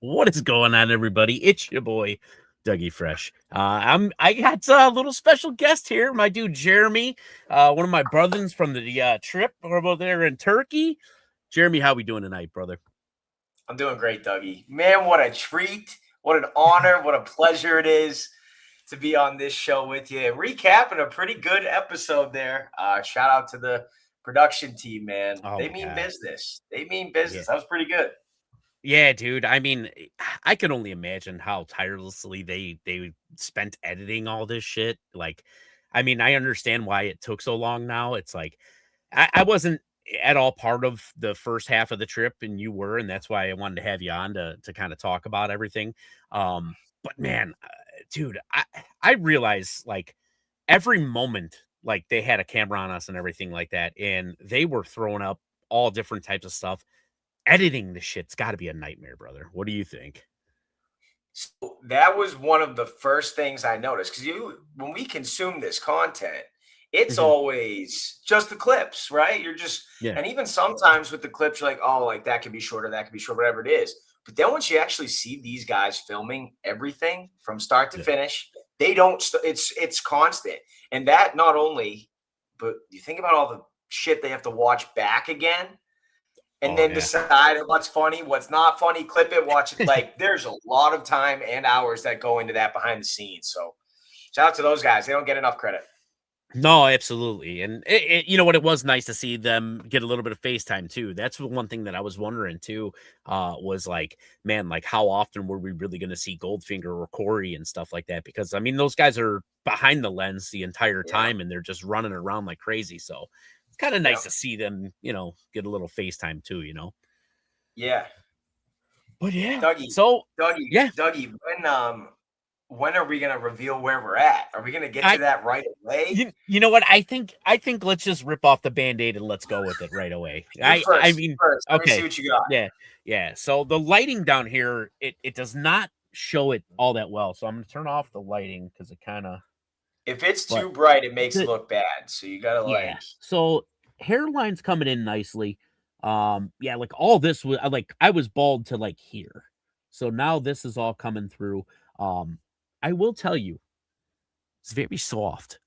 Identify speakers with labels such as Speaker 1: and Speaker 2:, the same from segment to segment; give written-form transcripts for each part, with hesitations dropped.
Speaker 1: What is going on, everybody? It's your boy, Dougie Fresh. I got a little special guest here, my dude Jeremy, one of my brothers from the trip over there in Turkey. Jeremy, how we doing tonight, brother?
Speaker 2: I'm doing great, Dougie. Man, what a treat. What an honor. What a pleasure it is to be on this show with you. Recapping a pretty good episode there. Shout out to the production team, man.
Speaker 1: Oh
Speaker 2: They
Speaker 1: my
Speaker 2: mean
Speaker 1: God.
Speaker 2: business. They mean
Speaker 1: Yeah.
Speaker 2: business. That was pretty good.
Speaker 1: Yeah, dude. I mean, I can only imagine how tirelessly they spent editing all this shit. Like, I mean, I understand why it took so long now. It's like I wasn't at all part of the first half of the trip, and you were, and that's why I wanted to have you on to kind of talk about everything. But man, dude, I realize like every moment, like they had a camera on us and everything like that, and they were throwing up all different types of stuff. Editing the shit's got to be a nightmare, brother. What do you think?
Speaker 2: So that was one of the first things I noticed because when we consume this content, it's
Speaker 1: Mhm.
Speaker 2: always just the clips, right?
Speaker 1: Yeah,
Speaker 2: And even sometimes with the clips, you're like, oh, like that could be shorter, that could be short, whatever it is. But then once you actually see these guys filming everything from start to
Speaker 1: yeah.
Speaker 2: finish, they don't, it's constant. And that not only, but you think about all the shit they have to watch back again and
Speaker 1: Oh
Speaker 2: then
Speaker 1: yeah.
Speaker 2: decide what's funny, what's not funny, clip it, watch it. Like there's a lot of time and hours that go into that behind the scenes. So shout out to those guys. They don't get enough credit.
Speaker 1: No, absolutely. And you know what? It was nice to see them get a little bit of FaceTime too. That's the one thing that I was wondering too. Was like, man, like how often were we really going to see Goldfinger or Corey and stuff like that? Because I mean, those guys are behind the lens the entire
Speaker 2: Yeah.
Speaker 1: time and they're just running around like crazy. So it's kind of
Speaker 2: Yeah.
Speaker 1: nice to see them, get a little FaceTime too.
Speaker 2: Yeah.
Speaker 1: But yeah,
Speaker 2: Dougie,
Speaker 1: so
Speaker 2: Dougie,
Speaker 1: yeah,
Speaker 2: Dougie, when are we gonna reveal where we're at? Are we gonna get
Speaker 1: I
Speaker 2: to that right away?
Speaker 1: you know what? I think let's just rip off the Band-Aid and let's go with it right away.
Speaker 2: You
Speaker 1: I
Speaker 2: first. You
Speaker 1: mean,
Speaker 2: first. Let me see
Speaker 1: okay.
Speaker 2: what you got.
Speaker 1: Yeah. Yeah. So the lighting down here, it does not show it all that well. So I'm gonna turn off the lighting because it kind of
Speaker 2: If it's
Speaker 1: but
Speaker 2: too bright, it makes it
Speaker 1: the
Speaker 2: look bad. So you gotta
Speaker 1: yeah.
Speaker 2: like
Speaker 1: So hairline's coming in nicely. Yeah, like all this was like I was bald to like here. So now this is all coming through. I will tell you, it's very soft.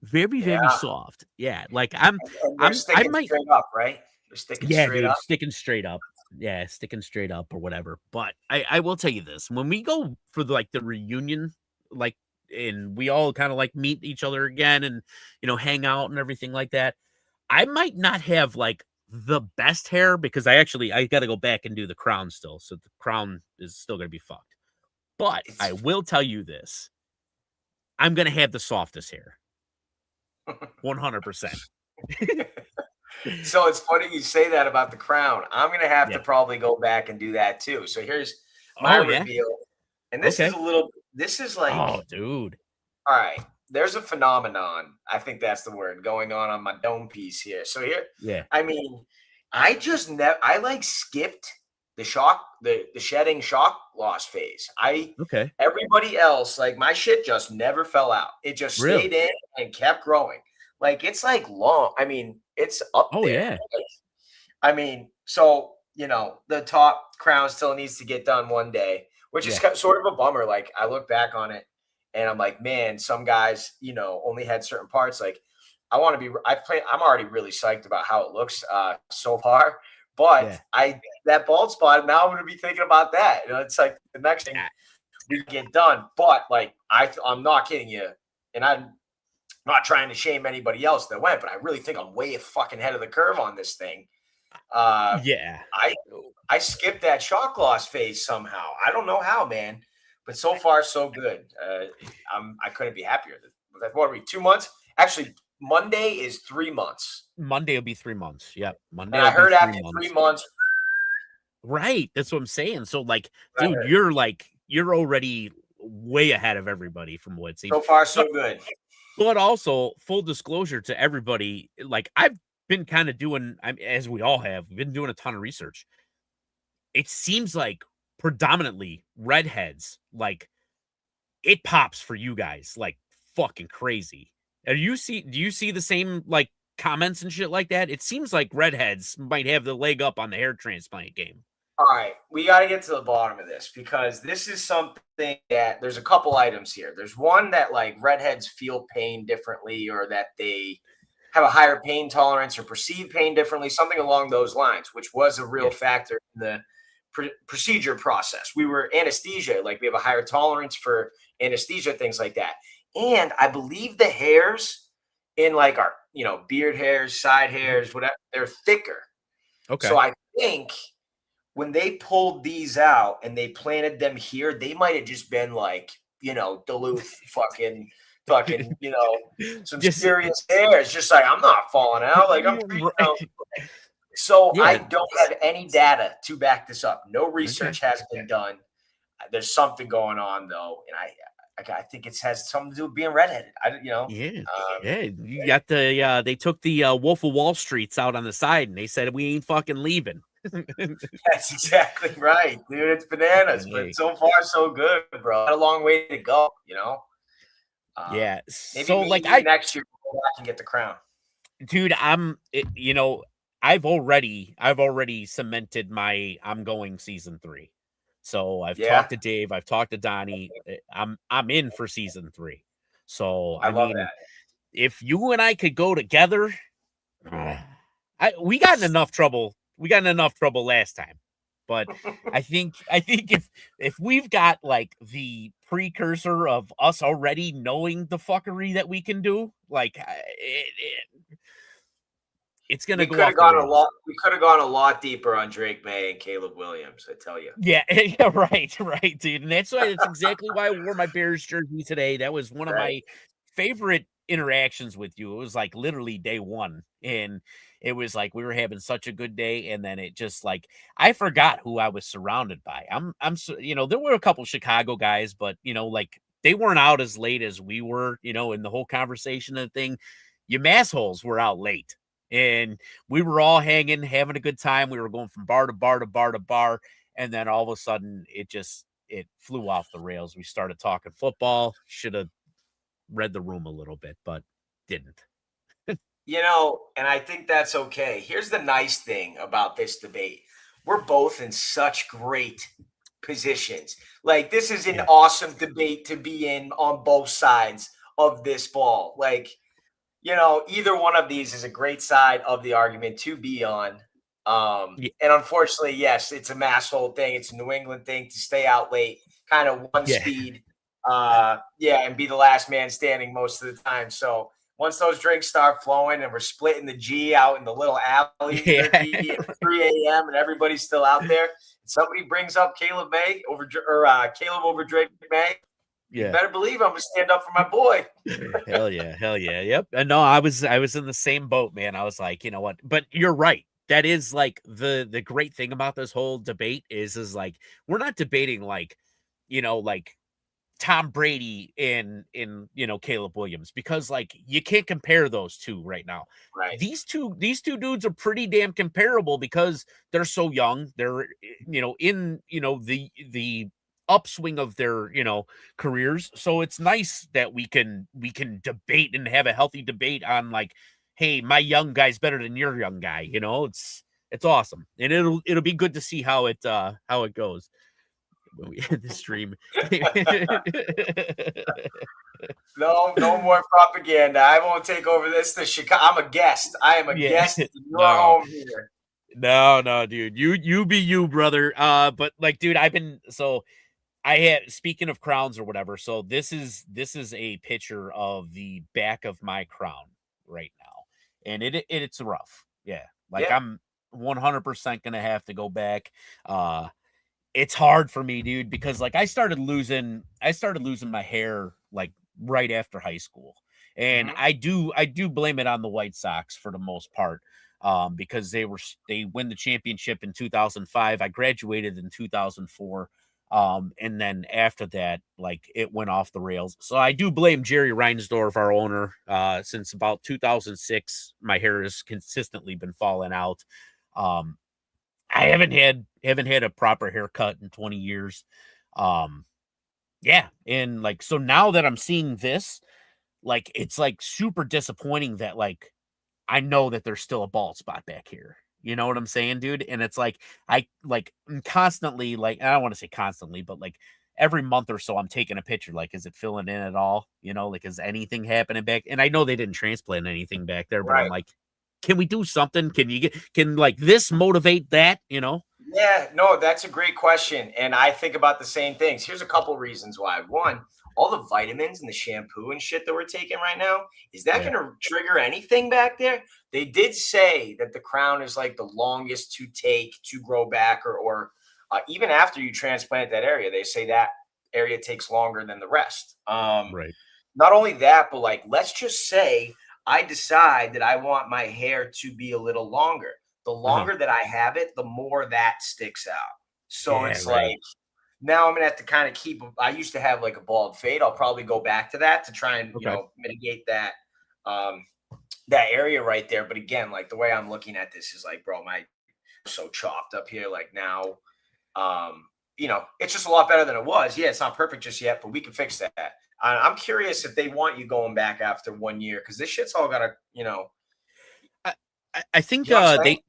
Speaker 1: Very, very
Speaker 2: yeah.
Speaker 1: soft. Yeah, like
Speaker 2: And they're
Speaker 1: I
Speaker 2: sticking
Speaker 1: might
Speaker 2: straight up, right? They're sticking
Speaker 1: yeah,
Speaker 2: straight
Speaker 1: dude,
Speaker 2: up.
Speaker 1: sticking straight up. Yeah, sticking straight up or whatever. But I will tell you this, when we go for like the reunion, like and we all kind of like meet each other again and hang out and everything like that, I might not have like the best hair because I got to go back and do the crown still. So the crown is still going to be fucked. But I
Speaker 2: It's
Speaker 1: will tell you this, I'm going to have the softest hair. 100%.
Speaker 2: So it's funny you say that about the crown. I'm gonna have
Speaker 1: Yeah.
Speaker 2: to probably go back and do that too. So here's my
Speaker 1: Oh, yeah?
Speaker 2: reveal. And
Speaker 1: Okay.
Speaker 2: this is like,
Speaker 1: Oh, dude.
Speaker 2: all right, there's a phenomenon. I think that's the word going on my dome piece here. So here,
Speaker 1: Yeah.
Speaker 2: I mean, I like skipped the shedding shock loss phase.
Speaker 1: Okay.
Speaker 2: Everybody else, like my shit just never fell out. It just
Speaker 1: Really?
Speaker 2: stayed in and kept growing. Like it's like long. I mean, it's up
Speaker 1: Oh,
Speaker 2: there.
Speaker 1: yeah.
Speaker 2: I mean, so the top crown still needs to get done one day, which is
Speaker 1: Yeah.
Speaker 2: sort of a bummer. Like I look back on it, and I'm like, man, some guys, only had certain parts. Like I want to be. I'm already really psyched about how it looks so far. But
Speaker 1: Yeah.
Speaker 2: that bald spot. Now I'm going to be thinking about that. It's like the next thing
Speaker 1: Ah,
Speaker 2: we get done. But like I'm not kidding you, and I'm not trying to shame anybody else that went, but I really think I'm way fucking ahead of the curve on this thing. Uh,
Speaker 1: yeah.
Speaker 2: I I skipped that shock loss phase somehow. I don't know how, man, but so far so good. I couldn't be happier. What are we? 2 months? Actually, Monday is 3 months,
Speaker 1: Monday will be 3 months. Yep. Monday
Speaker 2: and I
Speaker 1: will be
Speaker 2: heard
Speaker 1: 3
Speaker 2: after three
Speaker 1: months.
Speaker 2: months,
Speaker 1: Right. That's what I'm saying. So, like,
Speaker 2: I
Speaker 1: dude,
Speaker 2: heard,
Speaker 1: you're already way ahead of everybody from what it seems.
Speaker 2: so far
Speaker 1: But
Speaker 2: so good.
Speaker 1: but also, full disclosure to everybody, like, I've been kinda doing as we all have, been doing a ton of research. It seems like predominantly redheads, like, it pops for you guys like fucking crazy. Do you see the same like comments and shit like that? It seems like redheads might have the leg up on the hair transplant game.
Speaker 2: All right, we got to get to the bottom of this because this is something that there's a couple items here. There's one that like redheads feel pain differently, or that they have a higher pain tolerance or perceive pain differently, something along those lines, which was a real
Speaker 1: Yeah.
Speaker 2: factor in the procedure process. We were anesthesia, like we have a higher tolerance for anesthesia, things like that. And I believe the hairs in like our, beard hairs, side
Speaker 1: Mhm.
Speaker 2: hairs, whatever, they're thicker.
Speaker 1: Okay.
Speaker 2: So I think when they pulled these out and they planted them here, they might have just been like, Duluth fucking, some
Speaker 1: Just
Speaker 2: serious hairs. Just like, I'm not falling out. Like, I'm pretty,
Speaker 1: right.
Speaker 2: So I
Speaker 1: Yeah.
Speaker 2: don't have any data to back this up. No
Speaker 1: Okay.
Speaker 2: research has been done. There's something going on though, and I think it has something to do with being redheaded.
Speaker 1: Yeah. Yeah. You got they took the Wolf of Wall Streets out on the side and they said we ain't fucking leaving.
Speaker 2: That's exactly right, dude. It's bananas, but
Speaker 1: Hey.
Speaker 2: so far so good, bro. Got a long way to go.
Speaker 1: Yeah.
Speaker 2: Maybe
Speaker 1: So like
Speaker 2: maybe next year we'll go back and get the crown.
Speaker 1: dude, I've already cemented my I'm going season 3. So I've
Speaker 2: Yeah,
Speaker 1: talked to Dave, I've talked to Donnie. I'm in for season 3. So
Speaker 2: I
Speaker 1: I
Speaker 2: love
Speaker 1: mean,
Speaker 2: that.
Speaker 1: if you and I could go together, we got in enough trouble. We got in enough trouble last time. But I think if we've got like the precursor of us already knowing the fuckery that we can do, like it's gonna
Speaker 2: We
Speaker 1: go
Speaker 2: could
Speaker 1: off
Speaker 2: have
Speaker 1: the
Speaker 2: gone a
Speaker 1: rails.
Speaker 2: lot. We could have gone a lot deeper on Drake May and Caleb Williams. I tell you.
Speaker 1: Yeah, yeah, right, right, dude. And that's exactly why I wore my Bears jersey today. That was one of
Speaker 2: Right.
Speaker 1: my favorite interactions with you. It was like literally day one. And it was like we were having such a good day. And then it just like I forgot who I was surrounded by. There were a couple Chicago guys, but like they weren't out as late as we were, in the whole conversation and thing. You massholes were out late. And we were all hanging, having a good time. We were going from bar to bar to bar to bar. And then all of a sudden it flew off the rails. We started talking football. Should have read the room a little bit, but didn't.
Speaker 2: And I think that's okay. Here's the nice thing about this debate. We're both in such great positions. Like, this is an
Speaker 1: Yeah.
Speaker 2: awesome debate to be in on both sides of this ball. Like, either one of these is a great side of the argument to be on.
Speaker 1: Yeah.
Speaker 2: And unfortunately, yes, it's a masshole thing. It's a New England thing to stay out late, kind of one
Speaker 1: Yeah.
Speaker 2: speed. And be the last man standing most of the time. So once those drinks start flowing and we're splitting the G out in the little alley
Speaker 1: Yeah.
Speaker 2: at 3 a.m. and everybody's still out there, and somebody brings up Caleb May Caleb over Drake May, you
Speaker 1: Yeah.
Speaker 2: better believe I'm gonna stand up for my boy.
Speaker 1: Hell yeah. Hell yeah. Yep. And no, I was in the same boat, man. I was like, you know what? But you're right. That is like the great thing about this whole debate is like we're not debating like Tom Brady and Caleb Williams, because like you can't compare those two right now.
Speaker 2: Right.
Speaker 1: These two dudes are pretty damn comparable because they're so young. They're in the upswing of their careers. So it's nice that we can debate and have a healthy debate on like, hey, my young guy's better than your young guy. It's awesome. And it'll be good to see how it goes when we end the stream.
Speaker 2: No more propaganda. I won't take over this. The Chicago. I'm a guest. I am a
Speaker 1: Yeah.
Speaker 2: guest in your
Speaker 1: No.
Speaker 2: home here.
Speaker 1: No, dude. You be you, brother. But like, dude, I had, speaking of crowns or whatever, so this is a picture of the back of my crown right now. And it's rough. Yeah. Like
Speaker 2: Yeah.
Speaker 1: I'm 100% gonna have to go back. It's hard for me, dude, because like I started losing my hair like right after high school. And
Speaker 2: Hmm.
Speaker 1: I do blame it on the White Sox for the most part. Because they win the championship in 2005. I graduated in 2004. And then after that, like it went off the rails. So I do blame Jerry Reinsdorf, our owner. Since about 2006, my hair has consistently been falling out. Um, I haven't had a proper haircut in 20 years. Um, yeah, and like so now that I'm seeing this, like it's like super disappointing that like I know that there's still a bald spot back here. You know what I'm saying, dude? And it's like I like I'm constantly like I don't want to say constantly, but like every month or so I'm taking a picture. Like, is it filling in at all? You know, like is anything happening back? And I know they didn't transplant anything back there, but I'm
Speaker 2: Right.
Speaker 1: like, can we do something? Can like this motivate that? You know?
Speaker 2: Yeah, no, that's a great question. And I think about the same things. Here's a couple reasons why. One, all the vitamins and the shampoo and shit that we're taking right now, is that
Speaker 1: Yeah.
Speaker 2: going to trigger anything back there? They did say that the crown is like the longest to take to grow back, or even after you transplant that area, they say that area takes longer than the rest.
Speaker 1: Right.
Speaker 2: Not only that, but like, let's just say I decide that I want my hair to be a little longer. The
Speaker 1: Uh-huh.
Speaker 2: longer that I have it, the more that sticks out. So
Speaker 1: Yeah,
Speaker 2: it's
Speaker 1: right.
Speaker 2: like now I'm gonna have to kind of keep. I used to have like a bald fade. I'll probably go back to that to try and
Speaker 1: Okay.
Speaker 2: mitigate um, that area right there. But again, like the way I'm looking at this is like, bro, my so chopped up here. Like now, um, it's just a lot better than it was. Yeah, it's not perfect just yet, but we can fix that. I'm curious if they want you going back after 1 year because this shit's all gotta,
Speaker 1: I I think
Speaker 2: you know what I'm saying?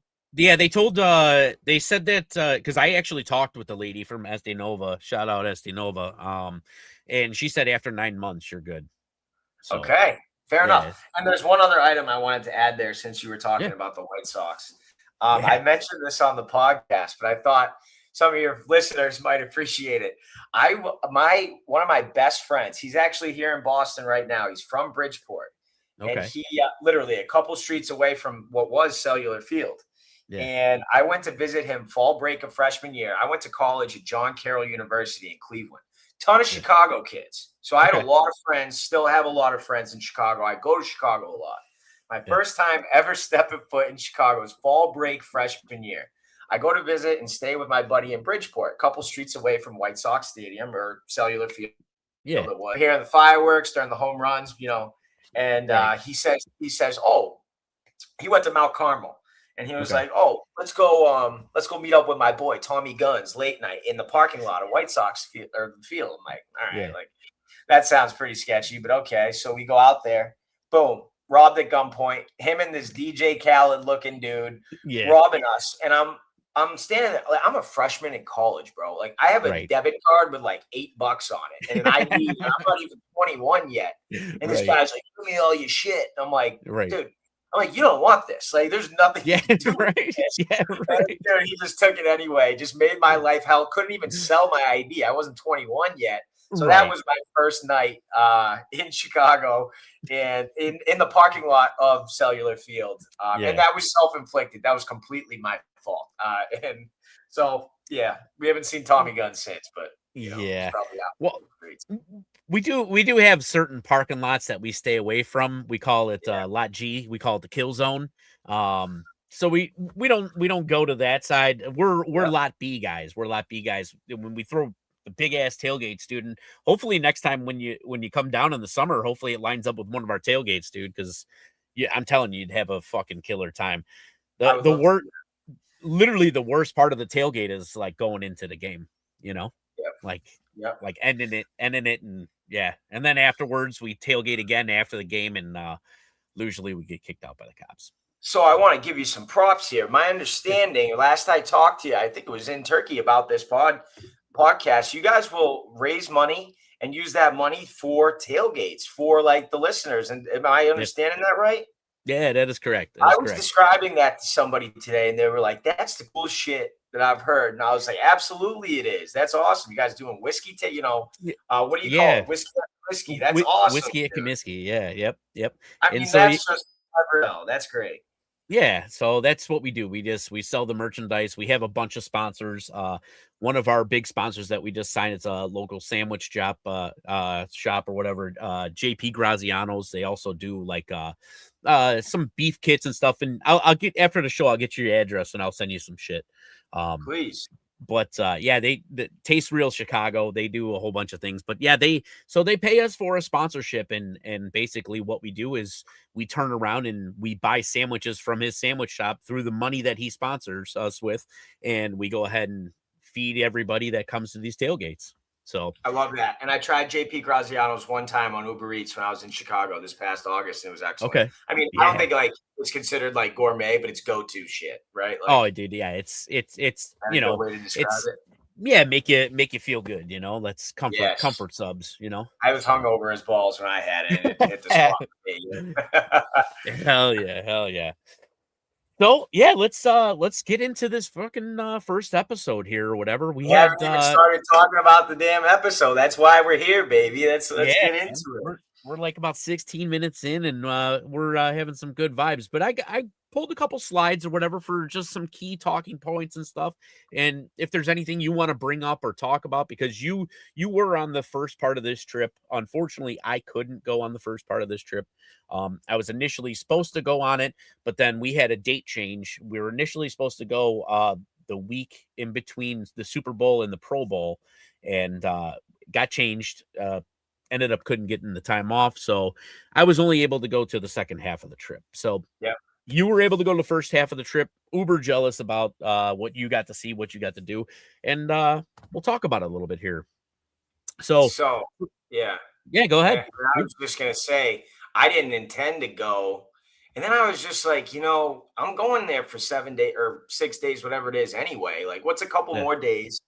Speaker 1: they told they said that because I actually talked with the lady from Este Nova, shout out Este Nova, and she said after 9 months you're good. So
Speaker 2: Okay, fair
Speaker 1: yeah,
Speaker 2: enough. And there's one other item I wanted to add there since you were
Speaker 1: yeah,
Speaker 2: talking about the White Sox. I
Speaker 1: yeah,
Speaker 2: mentioned this on the podcast, but I thought some of your listeners might appreciate it. My one of my best friends, he's actually here in Boston right now. He's from Bridgeport, and
Speaker 1: okay,
Speaker 2: he literally a couple streets away from what was Cellular Field.
Speaker 1: yeah,
Speaker 2: And I went to visit him fall break of freshman year. I went to college at John Carroll University in Cleveland. Ton of
Speaker 1: yeah,
Speaker 2: Chicago kids. So I had a
Speaker 1: okay,
Speaker 2: lot of friends, still have a lot of friends in Chicago. I go to Chicago a lot. My
Speaker 1: yeah,
Speaker 2: first time ever stepping foot in Chicago was fall break freshman year. I go to visit and stay with my buddy in Bridgeport, a couple streets away from White Sox Stadium or Cellular Field.
Speaker 1: yeah,
Speaker 2: It was hearing the fireworks during the home runs, And
Speaker 1: right,
Speaker 2: he says, oh, he went to Mount Carmel and he was
Speaker 1: okay,
Speaker 2: like, "Oh, let's go meet up with my boy Tommy Guns late night in the parking lot of White Sox field." I'm like, "All right,
Speaker 1: yeah,
Speaker 2: like that sounds pretty sketchy, but okay." So we go out there, boom, robbed at gunpoint. Him and this DJ Khaled looking dude
Speaker 1: yeah,
Speaker 2: robbing us, and I'm standing there. Like, I'm a freshman in college, bro. Like I have a
Speaker 1: right,
Speaker 2: debit card with like $8 on it and an ID. And I'm not even 21 yet. And this
Speaker 1: right,
Speaker 2: guy's like, "Give me all your shit." And I'm like,
Speaker 1: right,
Speaker 2: dude, you don't want this. Like, there's nothing you
Speaker 1: yeah,
Speaker 2: can do with
Speaker 1: right,
Speaker 2: this.
Speaker 1: yeah,
Speaker 2: And
Speaker 1: right,
Speaker 2: dude, he just took it anyway. Just made my life hell. Couldn't even sell my ID. I wasn't 21 yet. So that
Speaker 1: right,
Speaker 2: was my first night in Chicago and in the parking lot of Cellular Field. And
Speaker 1: yeah.
Speaker 2: that was self-inflicted. That was completely my fault. And so, yeah, we haven't seen Tommy Gunn since, but, he's
Speaker 1: Yeah.
Speaker 2: probably out
Speaker 1: Well,
Speaker 2: in the streets.
Speaker 1: we do have certain parking lots that we stay away from. We call it
Speaker 2: Yeah.
Speaker 1: lot G. We call it the kill zone. So we don't go to that side. We're
Speaker 2: Yeah.
Speaker 1: lot B guys. We're lot B guys. When we throw the big ass tailgates, dude. And hopefully next time when you come down in the summer, hopefully it lines up with one of our tailgates, dude. Because yeah, I'm telling you, you'd have a fucking killer time.
Speaker 2: I
Speaker 1: The
Speaker 2: would
Speaker 1: the
Speaker 2: love to
Speaker 1: worst
Speaker 2: do
Speaker 1: literally the worst part of the tailgate is like going into the game, you know,
Speaker 2: that. Yep.
Speaker 1: like
Speaker 2: Yep.
Speaker 1: like ending it, and yeah, and then afterwards we tailgate again after the game, and usually we get kicked out by the cops.
Speaker 2: So I
Speaker 1: So
Speaker 2: want to give you some props here. My
Speaker 1: yeah,
Speaker 2: understanding, last I talked to you, I think it was in Turkey about this podcast. You guys will raise money and use that money for tailgates for like the listeners. And am I
Speaker 1: yep,
Speaker 2: understanding that right?
Speaker 1: yeah, that is correct. That
Speaker 2: I
Speaker 1: is
Speaker 2: was
Speaker 1: correct.
Speaker 2: describing that to somebody today, and they were like, "That's the coolest shit that I've heard." And I was like, "Absolutely, it is. That's awesome. You guys doing whiskey?
Speaker 1: Yeah,
Speaker 2: What do you call
Speaker 1: yeah.
Speaker 2: it? Whiskey, whiskey. That's awesome,
Speaker 1: Whiskey at
Speaker 2: dude.
Speaker 1: Comiskey. Yeah, yep, yep.
Speaker 2: I
Speaker 1: And
Speaker 2: mean,
Speaker 1: so
Speaker 2: that's just unreal. That's great.
Speaker 1: yeah, so that's what we do. We sell the merchandise. We have a bunch of sponsors. One of our big sponsors that we just signed, it's a local sandwich shop or whatever. JP Graziano's. They also do like some beef kits and stuff. And I'll get after the show, I'll get your address and I'll send you some shit. Um,
Speaker 2: Please.
Speaker 1: but yeah, the Taste Real Chicago, they do a whole bunch of things. But yeah, they pay us for a sponsorship, and basically what we do is we turn around and we buy sandwiches from his sandwich shop through the money that he sponsors us with, and we go ahead and feed everybody that comes to these tailgates. So
Speaker 2: I love that. And I tried JP Graziano's one time on Uber Eats when I was in Chicago this past August, and it was excellent.
Speaker 1: okay,
Speaker 2: I mean, I don't
Speaker 1: yeah.
Speaker 2: think like it's considered like gourmet, but it's go-to shit, right? Like,
Speaker 1: Oh, dude, yeah. It's
Speaker 2: that's a good way to describe
Speaker 1: it's
Speaker 2: it.
Speaker 1: yeah, make you feel good. Let's
Speaker 2: Yes.
Speaker 1: comfort subs.
Speaker 2: I was
Speaker 1: So
Speaker 2: hungover as balls when I had it, and it hit the spot for me.
Speaker 1: hell yeah, hell yeah. So yeah, let's get into this fucking first episode here or whatever. We
Speaker 2: We haven't
Speaker 1: had
Speaker 2: even started talking about the damn episode. That's why we're here, baby. Let's
Speaker 1: yeah,
Speaker 2: get into
Speaker 1: man.
Speaker 2: it.
Speaker 1: We're like about 16 minutes in, and we're having some good vibes. But I pulled a couple slides or whatever for just some key talking points and stuff. And if there's anything you want to bring up or talk about, because you were on the first part of this trip. Unfortunately, I couldn't go on the first part of this trip. I was initially supposed to go on it, but then we had a date change. We were initially supposed to go the week in between the Super Bowl and the Pro Bowl, and got changed. Ended up couldn't get in the time off, so I was only able to go to the second half of the trip. So
Speaker 2: Yeah.
Speaker 1: you were able to go to the first half of the trip. Uber jealous about what you got to see, what you got to do, and we'll talk about it a little bit here. So
Speaker 2: So, yeah.
Speaker 1: yeah, go
Speaker 2: And
Speaker 1: ahead.
Speaker 2: I was just gonna say, I didn't intend to go, and then I was just like, I'm going there for 7 days or 6 days, whatever it is, anyway. Like, what's a couple
Speaker 1: Yeah,
Speaker 2: more days?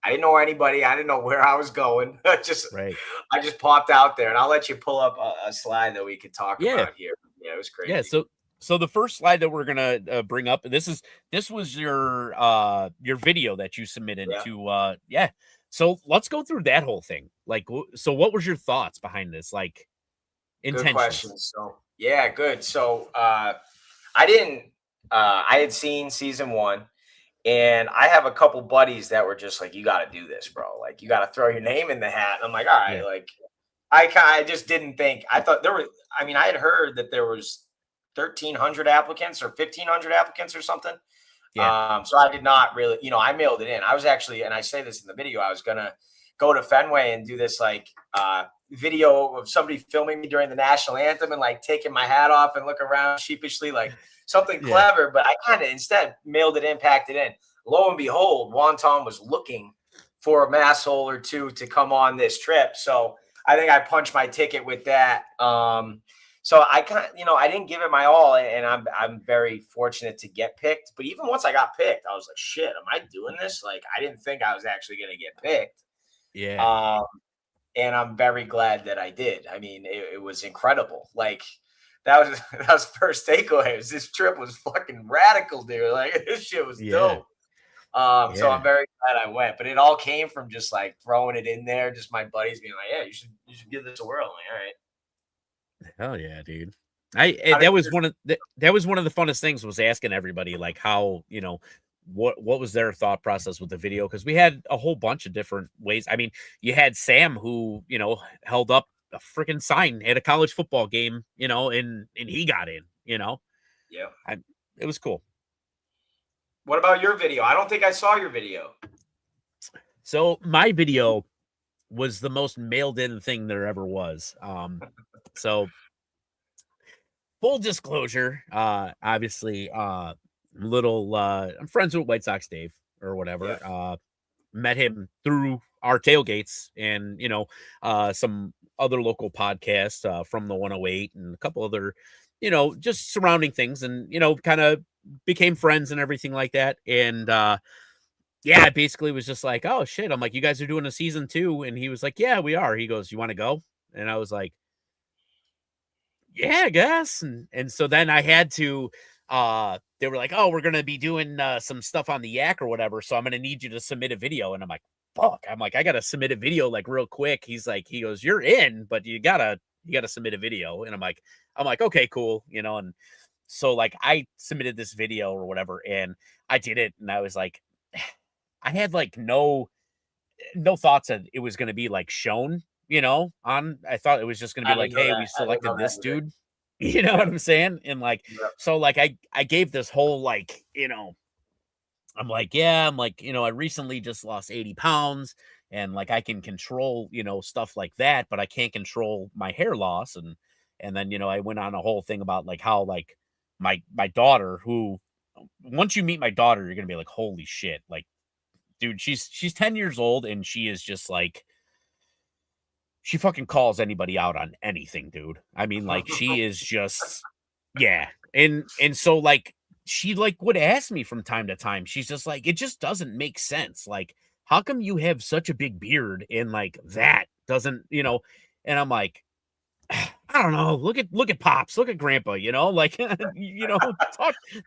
Speaker 2: I didn't know anybody. I didn't know where I was going.
Speaker 1: right.
Speaker 2: I just popped out there, and I'll let you pull up a slide that we could talk
Speaker 1: Yeah,
Speaker 2: about here. Yeah, it was
Speaker 1: yeah.
Speaker 2: crazy.
Speaker 1: So the first slide that we're gonna bring up, this was your video that you submitted
Speaker 2: Yeah.
Speaker 1: to yeah. So let's go through that whole thing. Like, so what was your thoughts behind this? Like
Speaker 2: Good
Speaker 1: intentions.
Speaker 2: question. So, yeah, good. So, I didn't. I had seen season one, and I have a couple buddies that were just like, "You got to do this, bro. Like, you got to throw your name in the hat." And I'm like, "All right."
Speaker 1: Yeah,
Speaker 2: Like, I just didn't think. I thought there were. I mean, I had heard that there was 1,300 applicants or 1,500 applicants or something.
Speaker 1: yeah,
Speaker 2: So I did not really, I mailed it in. I was actually, and I say this in the video, I was gonna go to Fenway and do this like video of somebody filming me during the national anthem and like taking my hat off and look around sheepishly, like something
Speaker 1: yeah,
Speaker 2: clever. But I kind of instead mailed it in, packed it in. Lo and behold, Wonton was looking for a mass hole or two to come on this trip. So I think I punched my ticket with that. So I kind of, I didn't give it my all, and I'm very fortunate to get picked. But even once I got picked, I was like, "Shit, am I doing this?" Like, I didn't think I was actually going to get picked,
Speaker 1: yeah,
Speaker 2: um, and I'm very glad that I did. I mean, it was incredible. Like, that was that was the first takeaway. This trip was fucking radical, dude. Like, this shit was
Speaker 1: yeah,
Speaker 2: dope. So
Speaker 1: yeah.
Speaker 2: I'm very glad I went. But it all came from just like throwing it in there. Just my buddies being like, "Yeah, you should give this a whirl." I'm like, all right.
Speaker 1: Hell yeah, dude.
Speaker 2: How did
Speaker 1: That was
Speaker 2: you?
Speaker 1: that was one of the funnest things was asking everybody like how, what was their thought process with the video, because we had a whole bunch of different ways. I mean, you had Sam who, held up a freaking sign at a college football game, and he got in,
Speaker 2: Yeah.
Speaker 1: I, it was cool.
Speaker 2: What about your video? I don't think I saw your video.
Speaker 1: So my video was the most mailed in thing there ever was. So full disclosure, obviously, I'm friends with White Sox Dave or
Speaker 2: Yeah.
Speaker 1: whatever. Met him through our tailgates and, some other local podcasts from the 108 and a couple other, just surrounding things, and, kind of became friends and everything like that. And yeah, it basically was just like, oh shit. I'm like, you guys are doing a season 2. And he was like, yeah, we are. He goes, you want to go? And I was like, yeah, I guess. And so then I had to they were like, "Oh, we're going to be doing some stuff on the yak or whatever, so I'm going to need you to submit a video." And I'm like, "Fuck." I'm like, "I got to submit a video like real quick." He goes, "You're in, but you got to submit a video." And I'm like, "Okay, cool." And so like I submitted this video or whatever, and I did it, and I was like I had like no thoughts that it was going to be like shown, on. I thought it was just going to
Speaker 2: I
Speaker 1: be like,
Speaker 2: didn't know
Speaker 1: "Hey,
Speaker 2: that.
Speaker 1: we
Speaker 2: I didn't know
Speaker 1: selected
Speaker 2: that
Speaker 1: this
Speaker 2: either.
Speaker 1: dude." You know
Speaker 2: Yeah.
Speaker 1: what I'm saying? And like,
Speaker 2: Yeah.
Speaker 1: so like I gave this whole like, I'm like, yeah, I'm like, I recently just lost 80 pounds, and like I can control, stuff like that, but I can't control my hair loss. And then, I went on a whole thing about like how like my daughter, who once you meet my daughter, you're gonna be like, holy shit, like, dude, she's 10 years old, and she is just like she fucking calls anybody out on anything, dude. I mean, like, she is just yeah. And so, like, she, like, would ask me from time to time. She's just like, "It just doesn't make sense. Like, how come you have such a big beard and, like, that doesn't," you know? And I'm like, "I don't know. Look at Pops. Look at Grandpa, you know? Like, you know,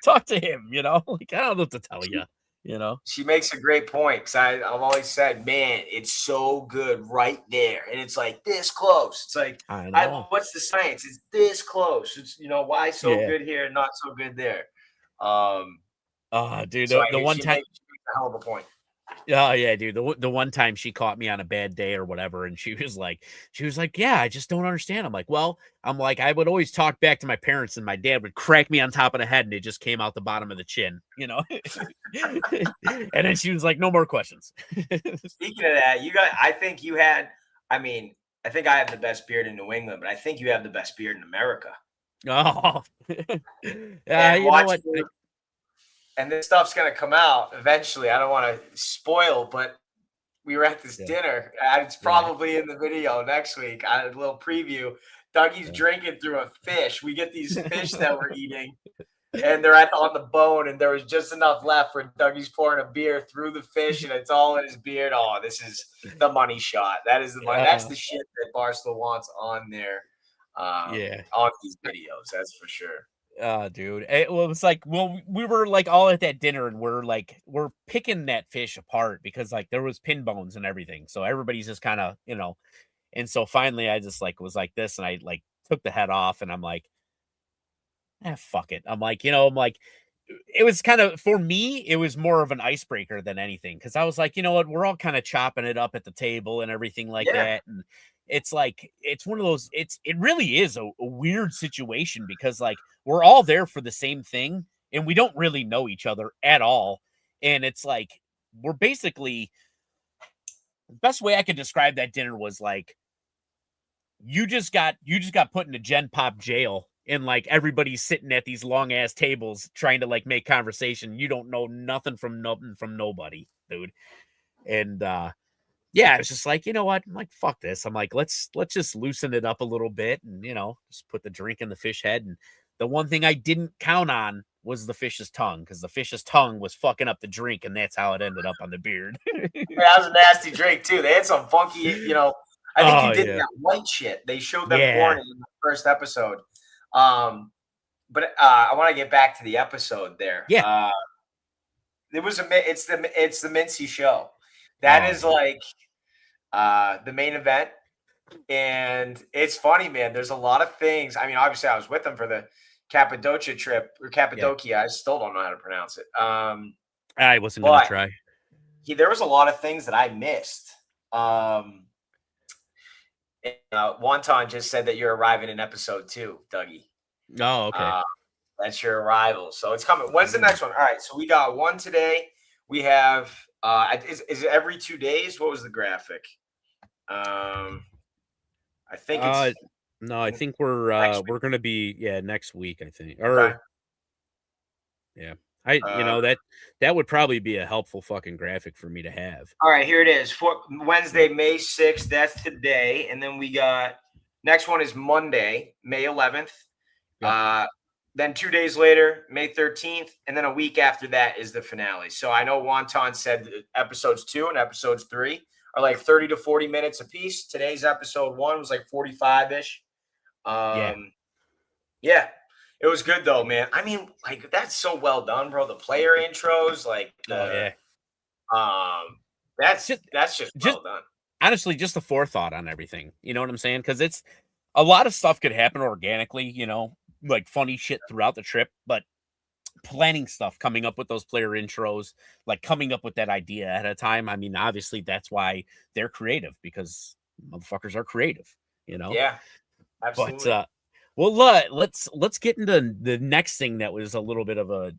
Speaker 1: talk to him, you know? Like, I don't know what to tell you, you know?"
Speaker 2: She makes a great point because I've always said, man, it's so good right there. And it's like this close. It's like,
Speaker 1: I know.
Speaker 2: what's the science? It's this close. It's, why so
Speaker 1: Yeah.
Speaker 2: good here and not so good there. Um,
Speaker 1: Dude,
Speaker 2: so
Speaker 1: the
Speaker 2: I
Speaker 1: the
Speaker 2: hear
Speaker 1: one time
Speaker 2: she makes a hell of a point.
Speaker 1: oh, yeah, dude. The one time she caught me on a bad day or whatever, and she was like, "Yeah, I just don't understand." I'm like, I would always talk back to my parents, and my dad would crack me on top of the head, and it just came out the bottom of the chin, you know? And then she was like, "No more questions."
Speaker 2: Speaking of that, I think you had, I mean, I think I have the best beard in New England, but I think you have the best beard in America.
Speaker 1: Oh.
Speaker 2: And
Speaker 1: You know what?
Speaker 2: and this stuff's going to come out eventually. I don't want to spoil, but we were at this
Speaker 1: Yeah,
Speaker 2: dinner. And it's
Speaker 1: yeah,
Speaker 2: probably in the video next week. I had a little preview. Dougie's
Speaker 1: yeah.
Speaker 2: drinking through a fish. We get these fish that we're eating, and they're on the bone, and there was just enough left for Dougie's pouring a beer through the fish, and it's all in his beard. Oh, this is the money shot. That is the money. That's
Speaker 1: Uh,
Speaker 2: the shit that Barstool wants on there,
Speaker 1: yeah.
Speaker 2: on these videos. That's for sure.
Speaker 1: Dude. Well, it's like, well, we were like all at that dinner and we're picking that fish apart because like there was pin bones and everything. So everybody's just kind of, you know, and so finally I just like was like this and I like took the head off and I'm like, fuck it. I'm like, I'm like, it was kind of for me, it was more of an icebreaker than anything. Cause I was like, you know what, we're all kind of chopping it up at the table and everything like
Speaker 2: Yeah,
Speaker 1: that. And it's like, it's one of those, it really is a weird situation because like we're all there for the same thing and we don't really know each other at all. And it's like, we're basically, the best way I could describe that dinner was like, you just got put into Gen Pop jail and like everybody's sitting at these long ass tables trying to like make conversation. You don't know nothing from nobody, dude. And yeah, I was just like, you know what? I'm like, fuck this. I'm like, let's just loosen it up a little bit and just put the drink in the fish head. And the one thing I didn't count on was the fish's tongue, because the fish's tongue was fucking up the drink, and that's how it ended up on the beard.
Speaker 2: that was a nasty drink too. They had some funky, I think you
Speaker 1: Oh
Speaker 2: did
Speaker 1: yeah.
Speaker 2: that white shit. They showed them pouring
Speaker 1: Yeah.
Speaker 2: it in the first episode. But I want to get back to the episode there.
Speaker 1: Yeah.
Speaker 2: It was it's the Mincy show. That
Speaker 1: Oh
Speaker 2: is
Speaker 1: yeah.
Speaker 2: like the main event, and it's funny, man. There's a lot of things. I mean, obviously, I was with them for the Cappadocia trip or
Speaker 1: Yeah.
Speaker 2: Cappadocia. I still don't know how to pronounce it.
Speaker 1: I wasn't gonna
Speaker 2: But
Speaker 1: try.
Speaker 2: there was a lot of things that I missed. Wonton just said that you're arriving in episode 2, Dougie.
Speaker 1: Oh, okay.
Speaker 2: Uh, that's your arrival. So it's coming. When's the
Speaker 1: Mm.
Speaker 2: next one? All right. So we got one today. We have is it every 2 days? What was the graphic? I think
Speaker 1: Uh,
Speaker 2: it's
Speaker 1: no, I think we're
Speaker 2: next week.
Speaker 1: we're gonna be next week, I think.
Speaker 2: Okay.
Speaker 1: Or yeah. I
Speaker 2: Uh,
Speaker 1: that would probably be a helpful fucking graphic for me to have.
Speaker 2: all right, here it is. For
Speaker 1: Yeah.
Speaker 2: Wednesday, May 6th. That's today. And then we got next one is Monday, May 11th.
Speaker 1: Yep.
Speaker 2: Then 2 days later, May 13th, and then a week after that is the finale. So I know Wonton said that episodes 2 and episodes 3 are like 30 to 40 minutes apiece. Today's episode 1 was like 45-ish.
Speaker 1: Yeah.
Speaker 2: Yeah, it was good though, man. I mean, like that's so well done, bro. The player intros, like
Speaker 1: Oh
Speaker 2: the
Speaker 1: yeah.
Speaker 2: that's
Speaker 1: Just
Speaker 2: that's just
Speaker 1: just
Speaker 2: well done.
Speaker 1: honestly, just the forethought on everything. You know what I'm saying? Because it's a lot of stuff could happen organically, like funny shit throughout the trip, but planning stuff, coming up with those player intros, like coming up with that idea at a time. I mean, obviously that's why they're creative, because motherfuckers are creative, you know?
Speaker 2: Yeah,
Speaker 1: But
Speaker 2: absolutely.
Speaker 1: well, let's get into the next thing that was a little bit of a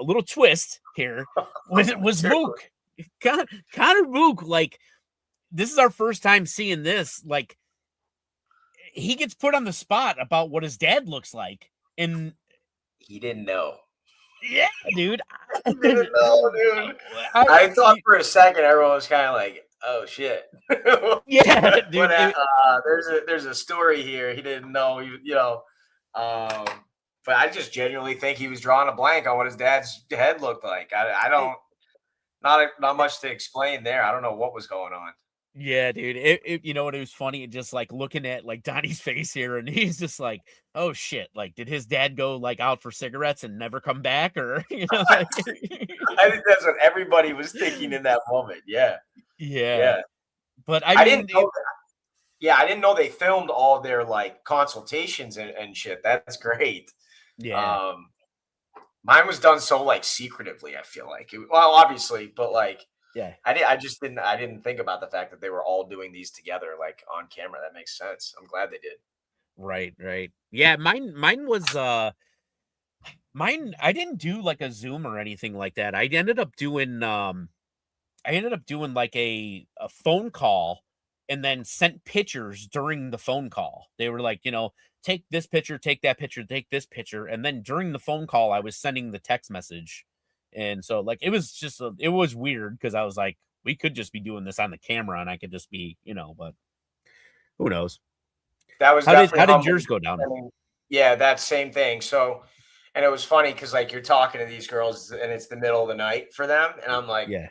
Speaker 1: little twist here. Was Mook. Connor Mook, like, this is our first time seeing this. Like, he gets put on the spot about what his dad looks like. And
Speaker 2: He didn't know.
Speaker 1: yeah, dude.
Speaker 2: He didn't know, dude.
Speaker 1: I,
Speaker 2: I thought for a second everyone was kind of like, Oh shit.
Speaker 1: Yeah,
Speaker 2: What
Speaker 1: dude.
Speaker 2: there's a story here. He didn't know, um but I just genuinely think he was drawing a blank on what his dad's head looked like. I
Speaker 1: It,
Speaker 2: don't, not much to explain there. I don't know what was going on.
Speaker 1: Yeah, dude. You know what? It was funny. Just like looking at like Donnie's face here, and he's just like, "Oh shit! Like, did his dad go like out for cigarettes and never come back, or like?"
Speaker 2: I think that's what everybody was thinking in that moment. Yeah.
Speaker 1: Yeah,
Speaker 2: Yeah.
Speaker 1: but I
Speaker 2: I didn't
Speaker 1: mean,
Speaker 2: know Yeah, I didn't know they filmed all their like consultations and shit. That's great.
Speaker 1: yeah,
Speaker 2: Um, Mine was done so like secretively. I feel like well, obviously, but like
Speaker 1: yeah,
Speaker 2: I didn't think about the fact that they were all doing these together, like on camera. That makes sense. I'm glad they did.
Speaker 1: right, right. Yeah, mine was mine. I didn't do like a Zoom or anything like that. I ended up doing like a phone call and then sent pictures during the phone call. They were like, take this picture, take that picture, take this picture. And then during the phone call, I was sending the text message. And so like it was just it was weird because I was like, we could just be doing this on the camera and I could just be, but who knows?
Speaker 2: That was
Speaker 1: How
Speaker 2: definitely
Speaker 1: did
Speaker 2: humbling.
Speaker 1: yours go down?
Speaker 2: I mean, yeah, that same thing. So, and it was funny because like you're talking to these girls and it's the middle of the night for them, and I'm like,
Speaker 1: Yeah.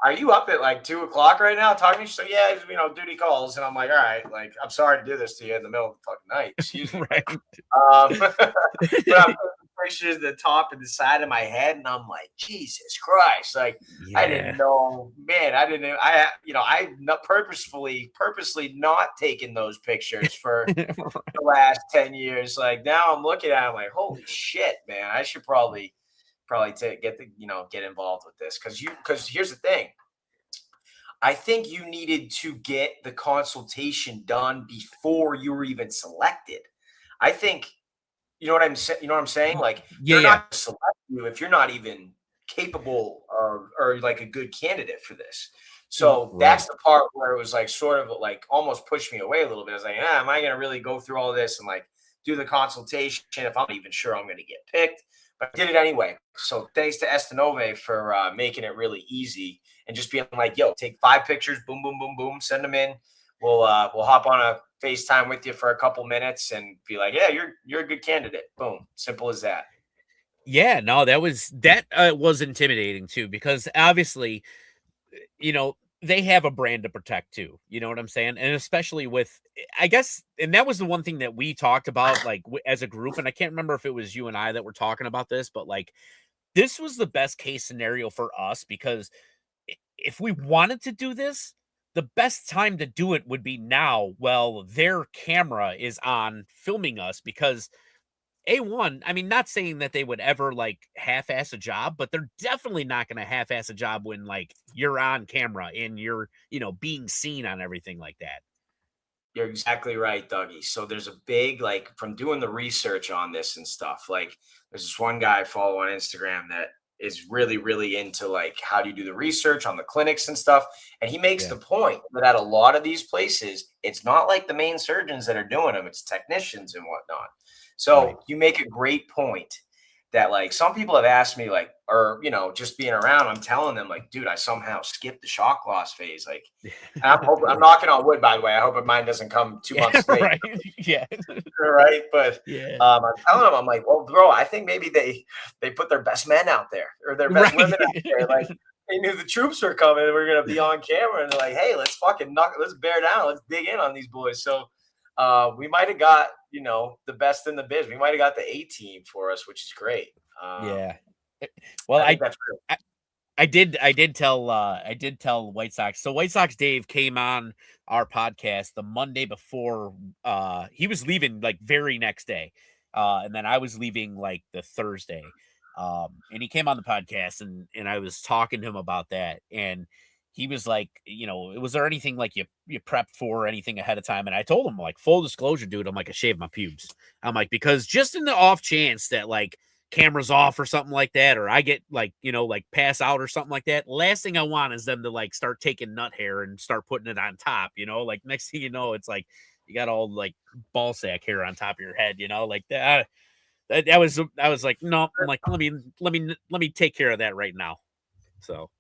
Speaker 2: are you up at like 2 o'clock right now talking to me? So yeah, duty calls. And I'm like, all right, like, I'm sorry to do this to you in the middle of the fucking night. Excuse me.
Speaker 1: Right.
Speaker 2: But I'm putting pictures at the top and the side of my head. And I'm like, Jesus Christ. Like, I didn't
Speaker 1: Yeah.
Speaker 2: know, man, I didn't, I not purposely not taking those pictures for the last 10 years. Like now I'm looking at it, I'm like, holy shit, man, I should probably get involved with this because here's the thing. I think you needed to get the consultation done before you were even selected. I think you know what I'm saying? Like
Speaker 1: Yeah,
Speaker 2: they're
Speaker 1: yeah.
Speaker 2: not selecting you if you're not even capable of or like a good candidate for this. So
Speaker 1: Right.
Speaker 2: that's the part where it was like sort of like almost pushed me away a little bit. I was like, am I gonna really go through all this and like do the consultation if I'm not even sure I'm gonna get picked? But I did it anyway. So thanks to Estanove for making it really easy and just being like, yo, take 5 pictures, boom, boom, boom, boom, send them in. We'll hop on a FaceTime with you for a couple minutes and be like, yeah, you're a good candidate. Boom. Simple as that.
Speaker 1: Yeah, no, that was intimidating too because obviously, they have a brand to protect too. You know what I'm saying? And especially with, I guess, and that was the one thing that we talked about, like as a group. And I can't remember if it was you and I that were talking about this, but like this was the best case scenario for us because if we wanted to do this, the best time to do it would be now. Well, their camera is on filming us because A1, I mean, not saying that they would ever like half-ass a job, but they're definitely not going to half-ass a job when like you're on camera and you're, being seen on everything like that.
Speaker 2: You're exactly right, Dougie. So there's a big like from doing the research on this and stuff. Like there's this one guy I follow on Instagram that is really, really into like how do you do the research on the clinics and stuff. And he makes
Speaker 1: Yeah,
Speaker 2: the point that at a lot of these places, it's not like the main surgeons that are doing them, it's technicians and whatnot.
Speaker 1: right.
Speaker 2: So you make a great point that like some people have asked me like, or just being around, I'm telling them like, dude, I somehow skipped the shock loss phase. Like I'm knocking on wood, by the way. I hope mine doesn't come two
Speaker 1: Yeah,
Speaker 2: months late,
Speaker 1: right. Yeah.
Speaker 2: right? But
Speaker 1: Yeah.
Speaker 2: I'm telling them, I'm like, well, bro, I think maybe they put their best men out there or their best
Speaker 1: Right.
Speaker 2: women out there. Like they knew the troops were coming and we're gonna be on camera, and they're like, hey, let's fucking let's bear down, let's dig in on these boys. So we might have got the best in the biz. We might have got the A team for us, which is great.
Speaker 1: Yeah. Well,
Speaker 2: I think that's real.
Speaker 1: I I did tell White Sox. So White Sox Dave came on our podcast the Monday before he was leaving like very next day. And then I was leaving like the Thursday. And he came on the podcast and I was talking to him about that and he was like, was there anything like you prepped for or anything ahead of time? And I told him like full disclosure, dude, I'm like I shaved my pubes. I'm like because just in the off chance that like cameras off or something like that, or I get like, like pass out or something like that. Last thing I want is them to like start taking nut hair and start putting it on top, like next thing you know, it's like you got all like ball sack hair on top of your head, like that. That was, I was like, no, I'm like, let me take care of that right now. So,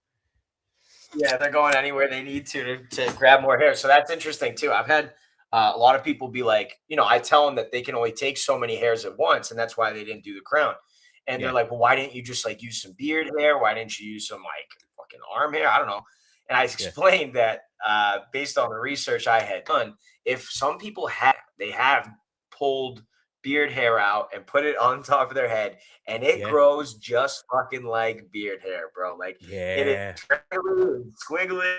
Speaker 2: Yeah, they're going anywhere they need to grab more hair. So that's interesting too. I've had a lot of people be like, I tell them that they can only take so many hairs at once, and that's why they didn't do the crown. And they're
Speaker 1: Yeah,
Speaker 2: like, well, why didn't you just like use some beard hair? Why didn't you use some like fucking arm hair? I don't know. And I
Speaker 1: yeah,
Speaker 2: explained that based on the research I had done, if some people they have pulled beard hair out and put it on top of their head, and it
Speaker 1: yeah,
Speaker 2: grows just fucking like beard hair, bro. Like it is
Speaker 1: yeah,
Speaker 2: squiggly.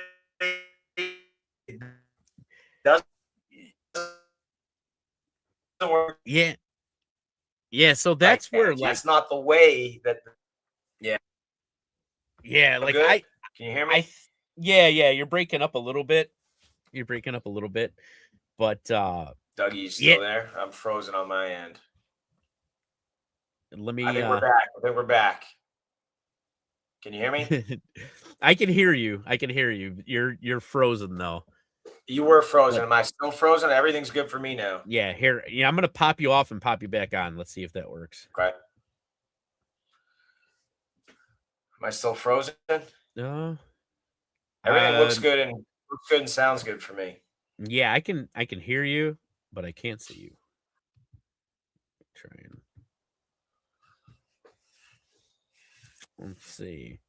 Speaker 2: It doesn't work.
Speaker 1: yeah, yeah. So
Speaker 2: Like
Speaker 1: that's where, like,
Speaker 2: that's not the way that. Yeah,
Speaker 1: yeah,
Speaker 2: I'm
Speaker 1: like
Speaker 2: good. Can you hear me?
Speaker 1: yeah, yeah. You're breaking up a little bit. You're breaking up a little bit, but
Speaker 2: Dougie, you
Speaker 1: yeah.
Speaker 2: still there? I'm frozen on my end.
Speaker 1: Let
Speaker 2: I
Speaker 1: me.
Speaker 2: think we're back. I think we're back. Can you hear me?
Speaker 1: I can hear you. I can hear you. You're frozen though.
Speaker 2: You were frozen.
Speaker 1: But
Speaker 2: Am I still frozen? Everything's good for me now.
Speaker 1: yeah, here. Yeah, I'm gonna pop you off and pop you back on. Let's see if that works.
Speaker 2: Okay. Am I still frozen?
Speaker 1: No.
Speaker 2: Everything
Speaker 1: Uh,
Speaker 2: looks good and sounds good for me.
Speaker 1: yeah, I can hear you, but I can't see you. Try and let's see.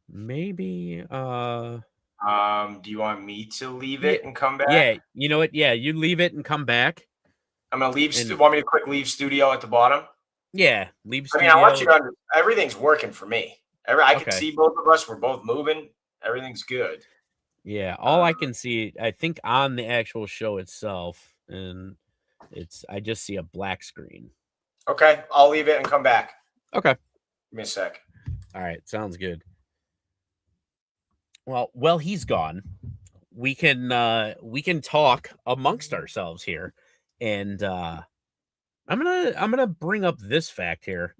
Speaker 1: Maybe
Speaker 2: Do you want me to leave
Speaker 1: yeah,
Speaker 2: it and come back?
Speaker 1: yeah, you know what? Yeah, you leave it and come back.
Speaker 2: I'm gonna leave.
Speaker 1: And
Speaker 2: Want me to quick leave studio at the bottom?
Speaker 1: yeah, leave
Speaker 2: I mean, I want you
Speaker 1: studio.
Speaker 2: to everything's working for me. I can
Speaker 1: Okay.
Speaker 2: see both of us. We're both moving. Everything's good.
Speaker 1: Yeah, all I
Speaker 2: Um,
Speaker 1: can see, I think on the actual show itself, and I just see a black screen.
Speaker 2: okay, I'll leave it and come back.
Speaker 1: Okay.
Speaker 2: Give me a sec.
Speaker 1: All right, sounds good. Well, he's gone. We can talk amongst ourselves here. And I'm gonna bring up this fact here.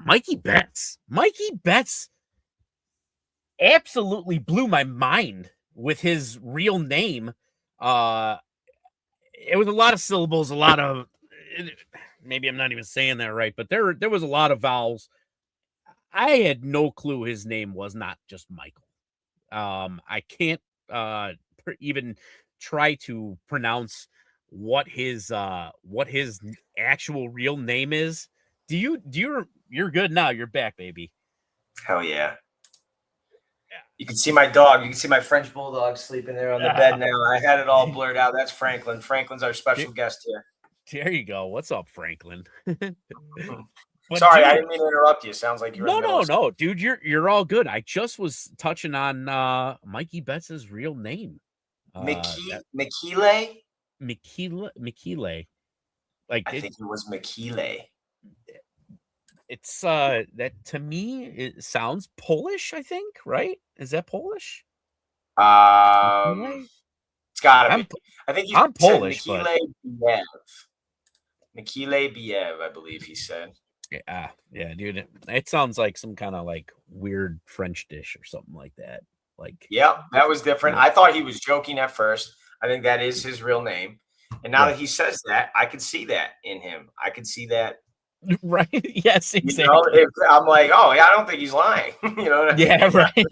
Speaker 1: Mikey Betts. Mikey Betts absolutely blew my mind with his real name. Uh it was a lot of syllables, a lot of maybe I'm not even saying that right, but there was a lot of vowels. I had no clue his name was not just Michael. I can't even try to pronounce what his actual real name is. You're good now. You're back, baby.
Speaker 2: Hell yeah.
Speaker 1: Yeah.
Speaker 2: You can see my dog. You can see my French bulldog sleeping there on the bed now. I had it all blurred out. That's Franklin. Franklin's our special guest here.
Speaker 1: There you go. What's up, Franklin? But
Speaker 2: Sorry, I
Speaker 1: dude,
Speaker 2: didn't mean to interrupt you. Sounds like you're in
Speaker 1: no,
Speaker 2: the middle
Speaker 1: no,
Speaker 2: of something.
Speaker 1: no, dude, you're all good. I just was touching on Mikey Betts's real name. That
Speaker 2: Mikile?
Speaker 1: Mikile. Like
Speaker 2: I think it was Mikile.
Speaker 1: it's that to me it sounds Polish, I think, right? Is that Polish?
Speaker 2: Um,
Speaker 1: Mikile?
Speaker 2: it's gotta
Speaker 1: I'm
Speaker 2: be. I think he
Speaker 1: I'm
Speaker 2: said
Speaker 1: Polish, but
Speaker 2: Mikile Biev. Mikile Biev, I believe he said.
Speaker 1: yeah, dude, it sounds like some kind of like weird French dish or something like that. Like,
Speaker 2: Yep, that was different.
Speaker 1: yeah,
Speaker 2: I thought he was joking at first. I think that is his real name. And now
Speaker 1: yeah.
Speaker 2: that he says that, I could see that in him. I could see that.
Speaker 1: Right? Yes,
Speaker 2: If
Speaker 1: exactly.
Speaker 2: I'm like, oh yeah, I don't think he's lying. You know what I
Speaker 1: Yeah,
Speaker 2: mean?
Speaker 1: right.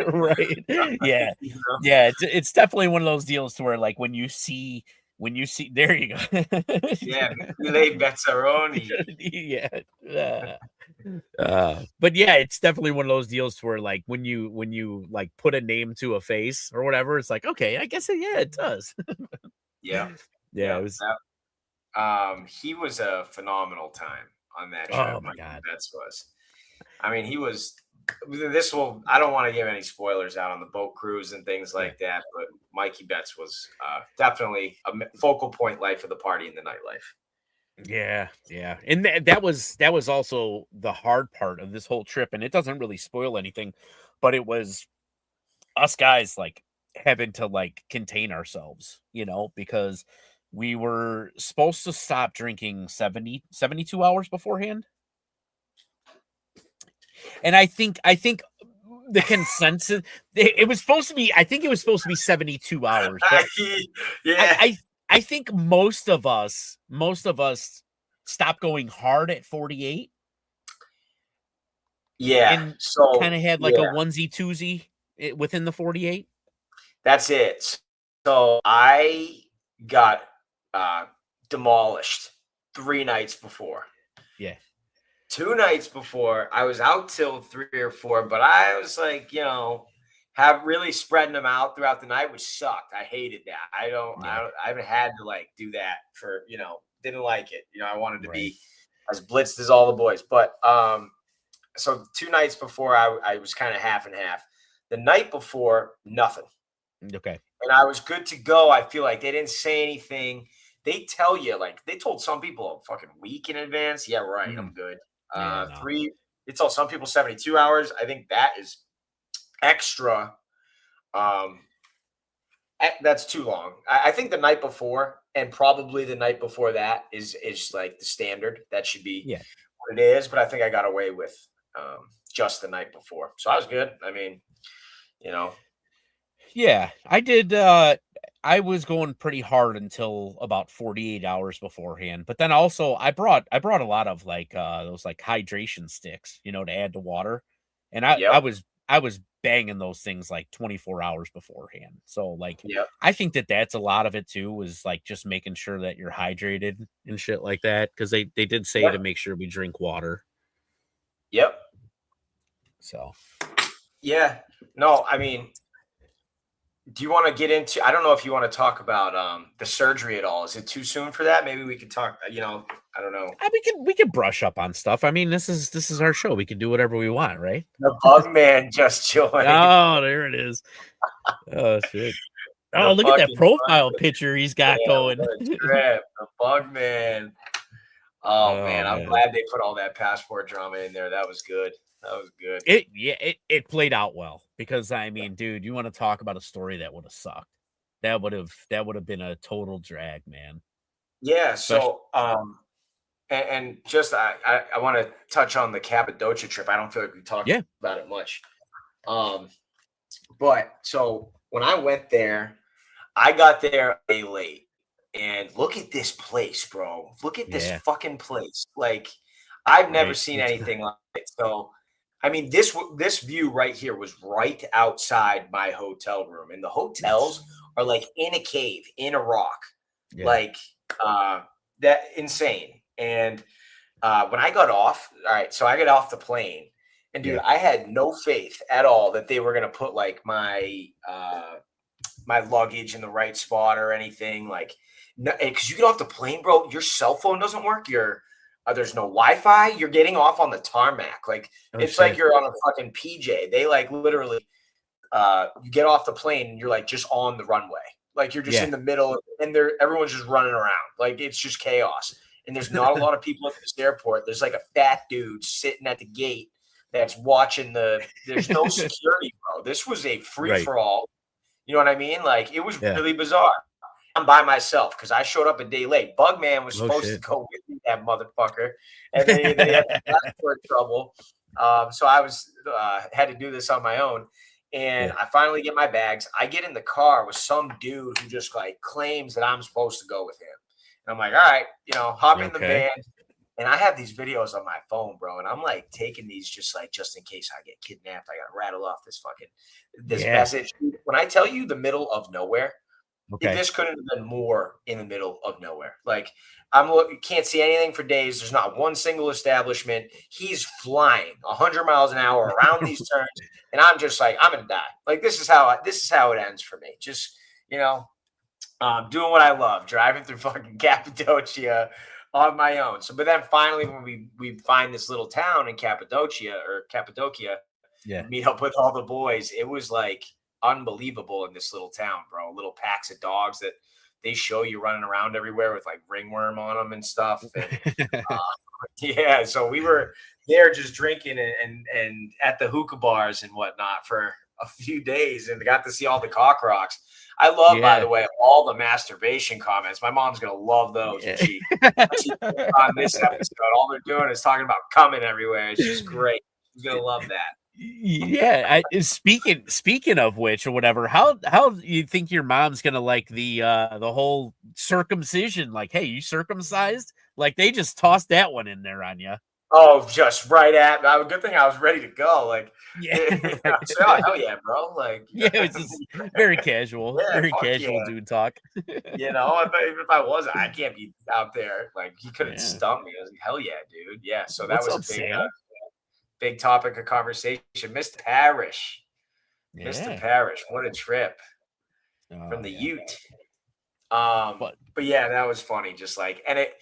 Speaker 1: Right. Yeah.
Speaker 2: You know?
Speaker 1: Yeah, it's definitely one of those deals to where like when you see there you go.
Speaker 2: Yeah, Michele Bezzaroni.
Speaker 1: Yeah. But yeah, it's definitely one of those deals to where like when you like put a name to a face or whatever, it's like, okay, I guess yeah, it does.
Speaker 2: Yeah,
Speaker 1: Yeah,
Speaker 2: yeah.
Speaker 1: it was
Speaker 2: He was a phenomenal time on that trip.
Speaker 1: oh my
Speaker 2: Mikey
Speaker 1: god.
Speaker 2: Betts was. I mean, he was. This will. I don't want to give any spoilers out on the boat cruise and things
Speaker 1: Yeah.
Speaker 2: like that, but Mikey Betts was definitely a focal point life of the party in the nightlife.
Speaker 1: Yeah, yeah. And that was also the hard part of this whole trip, and it doesn't really spoil anything, but it was us guys like having to like contain ourselves, because we were supposed to stop drinking 72 hours beforehand. And I think the consensus it was supposed to be I think it was supposed to be 72 hours, but I
Speaker 2: Yeah,
Speaker 1: I I think most of us stopped going hard at 48.
Speaker 2: Yeah.
Speaker 1: and kind
Speaker 2: So
Speaker 1: of had like a
Speaker 2: yeah,
Speaker 1: onesie twosie within the 48?
Speaker 2: that's it. So I got uh, demolished 3 nights before.
Speaker 1: Yeah.
Speaker 2: 2 nights before, I was out till 3 or 4, but I was like, have really spreading them out throughout the night, which sucked. I hated that.
Speaker 1: Yeah.
Speaker 2: I haven't had to like do that for, didn't like it. I wanted to
Speaker 1: Right.
Speaker 2: be as blitzed as all the boys. But so 2 nights before I was kind of half and half. The night before, nothing.
Speaker 1: Okay.
Speaker 2: And I was good to go. I feel like they didn't say anything. They tell you, like they told some people a fucking week in advance. Yeah, right. I'm
Speaker 1: Mm.
Speaker 2: good.
Speaker 1: Yeah, no.
Speaker 2: They told some people 72 hours. I think that is extra. Um, that's too long. I think the night before and probably the night before that is like the standard. That should be
Speaker 1: Yeah.
Speaker 2: what it is. But I think I got away with just the night before, so I was good. I mean, you know,
Speaker 1: Yeah, I did. I was going pretty hard until about 48 hours beforehand. But then also I brought a lot of like those like hydration sticks, to add to water. And I, I
Speaker 2: yep,
Speaker 1: was I was banging those things like 24 hours beforehand. So like
Speaker 2: yep,
Speaker 1: I think that that's a lot of it too, was like just making sure that you're hydrated and shit like that. Cause they did say
Speaker 2: yep,
Speaker 1: to make sure we drink water.
Speaker 2: yep.
Speaker 1: So
Speaker 2: Yeah. No, I mean, do you want to get into? I don't know if you want to talk about the surgery at all. Is it too soon for that? Maybe we could talk. I don't know.
Speaker 1: we can brush up on stuff. I mean, this is our show. We can do whatever we want, right?
Speaker 2: The bug man just joined.
Speaker 1: Oh, there it is. Oh, shit. Oh,
Speaker 2: The
Speaker 1: look at that
Speaker 2: fucking bug
Speaker 1: profile
Speaker 2: man.
Speaker 1: picture he's got
Speaker 2: Damn,
Speaker 1: going.
Speaker 2: what a trip. The bug man. Oh
Speaker 1: Oh,
Speaker 2: man, I'm
Speaker 1: man.
Speaker 2: glad they put all that passport drama in there. That was good. That was good.
Speaker 1: It played out well because, I mean, dude, you wanna talk about a story that would've sucked. That would've been a total drag, man.
Speaker 2: Yeah.
Speaker 1: Especially.
Speaker 2: So and just I want to touch on the Cappadocia trip. I don't feel like we talked
Speaker 1: Yeah.
Speaker 2: about it much. Um, but so when I went there, I got there a day late, and look at this place, bro. Look at this
Speaker 1: Yeah.
Speaker 2: fucking place. Like, I've never
Speaker 1: Right.
Speaker 2: seen
Speaker 1: It's
Speaker 2: anything like it. So, I mean, this view right here was right outside my hotel room, and the hotels
Speaker 1: it's
Speaker 2: are like in a cave, in a rock,
Speaker 1: yeah.
Speaker 2: like uh, that insane. And when I got off, all right, so I got off the plane, and dude,
Speaker 1: Yeah.
Speaker 2: I had no faith at all that they were gonna put like my luggage in the right spot or anything. Like, because you get off the plane, bro, your cell phone doesn't work. There's no Wi-Fi. You're getting off on the tarmac. Like,
Speaker 1: Oh,
Speaker 2: it's like
Speaker 1: shit.
Speaker 2: you're on a fucking PJ. They like literally, you get off the plane and you're like just on the runway. Like you're just
Speaker 1: Yeah.
Speaker 2: in the middle, and everyone's just running around. Like it's just chaos. And there's not a lot of people at this airport. There's like a fat dude sitting at the gate that's watching There's no security, bro. This was a free
Speaker 1: Right.
Speaker 2: for all. You know what I mean? Like it was
Speaker 1: Yeah.
Speaker 2: really bizarre. I'm by myself because I showed up a day late. Bugman was
Speaker 1: Oh,
Speaker 2: supposed to
Speaker 1: shit.
Speaker 2: go with me, that motherfucker, and then he had passport trouble. So I was had to do this on my own, and
Speaker 1: Yeah.
Speaker 2: I finally get my bags. I get in the car with some dude who just like claims that I'm supposed to go with him, and I'm like, all right, hop in the
Speaker 1: Okay.
Speaker 2: van. And I have these videos on my phone, bro, and I'm like taking these just in case I get kidnapped. I gotta rattle off this
Speaker 1: Yeah.
Speaker 2: message. When I tell you the middle of nowhere,
Speaker 1: Okay.
Speaker 2: this couldn't have been more in the middle of nowhere. Like I'm looking, can't see anything for days. There's not one single establishment. He's flying 100 miles an hour around these turns, and I'm just like, I'm gonna die. Like this is how it ends for me. Just you know, doing what I love, driving through fucking Cappadocia on my own. So, but then finally, when we find this little town in Cappadocia,
Speaker 1: Yeah.
Speaker 2: and meet up with all the boys, it was like unbelievable in this little town, bro. Little packs of dogs that they show you running around everywhere with like ringworm on them and stuff. And yeah, so we were there just drinking and at the hookah bars and whatnot for a few days and got to see all the cock rocks. I love, by
Speaker 1: Yeah.
Speaker 2: the way, all the masturbation comments. My mom's gonna love those when
Speaker 1: Yeah.
Speaker 2: she on this episode. All they're doing is talking about coming everywhere. It's just great. She's gonna love that.
Speaker 1: Yeah, speaking of which or whatever, how do you think your mom's gonna like the whole circumcision? Like, hey, you circumcised? Like they just tossed that one in there on you.
Speaker 2: Oh, just right at good thing I was ready to go, like,
Speaker 1: Yeah,
Speaker 2: I
Speaker 1: right.
Speaker 2: was like, "Oh, hell yeah, bro," like,
Speaker 1: Yeah, it's just
Speaker 2: yeah,
Speaker 1: very
Speaker 2: fuck
Speaker 1: casual
Speaker 2: yeah.
Speaker 1: dude talk.
Speaker 2: Even if I wasn't, I can't be out there, like, he couldn't
Speaker 1: Yeah.
Speaker 2: stump me. I was like, "Hell yeah, dude." Yeah, so that
Speaker 1: What's
Speaker 2: was a
Speaker 1: up, Sam?
Speaker 2: big topic of conversation. Mr. Parrish. Mr.
Speaker 1: Yeah.
Speaker 2: Parrish, what a trip from
Speaker 1: Oh,
Speaker 2: the
Speaker 1: yeah.
Speaker 2: Ute.
Speaker 1: But
Speaker 2: But yeah, that was funny. Just like, and it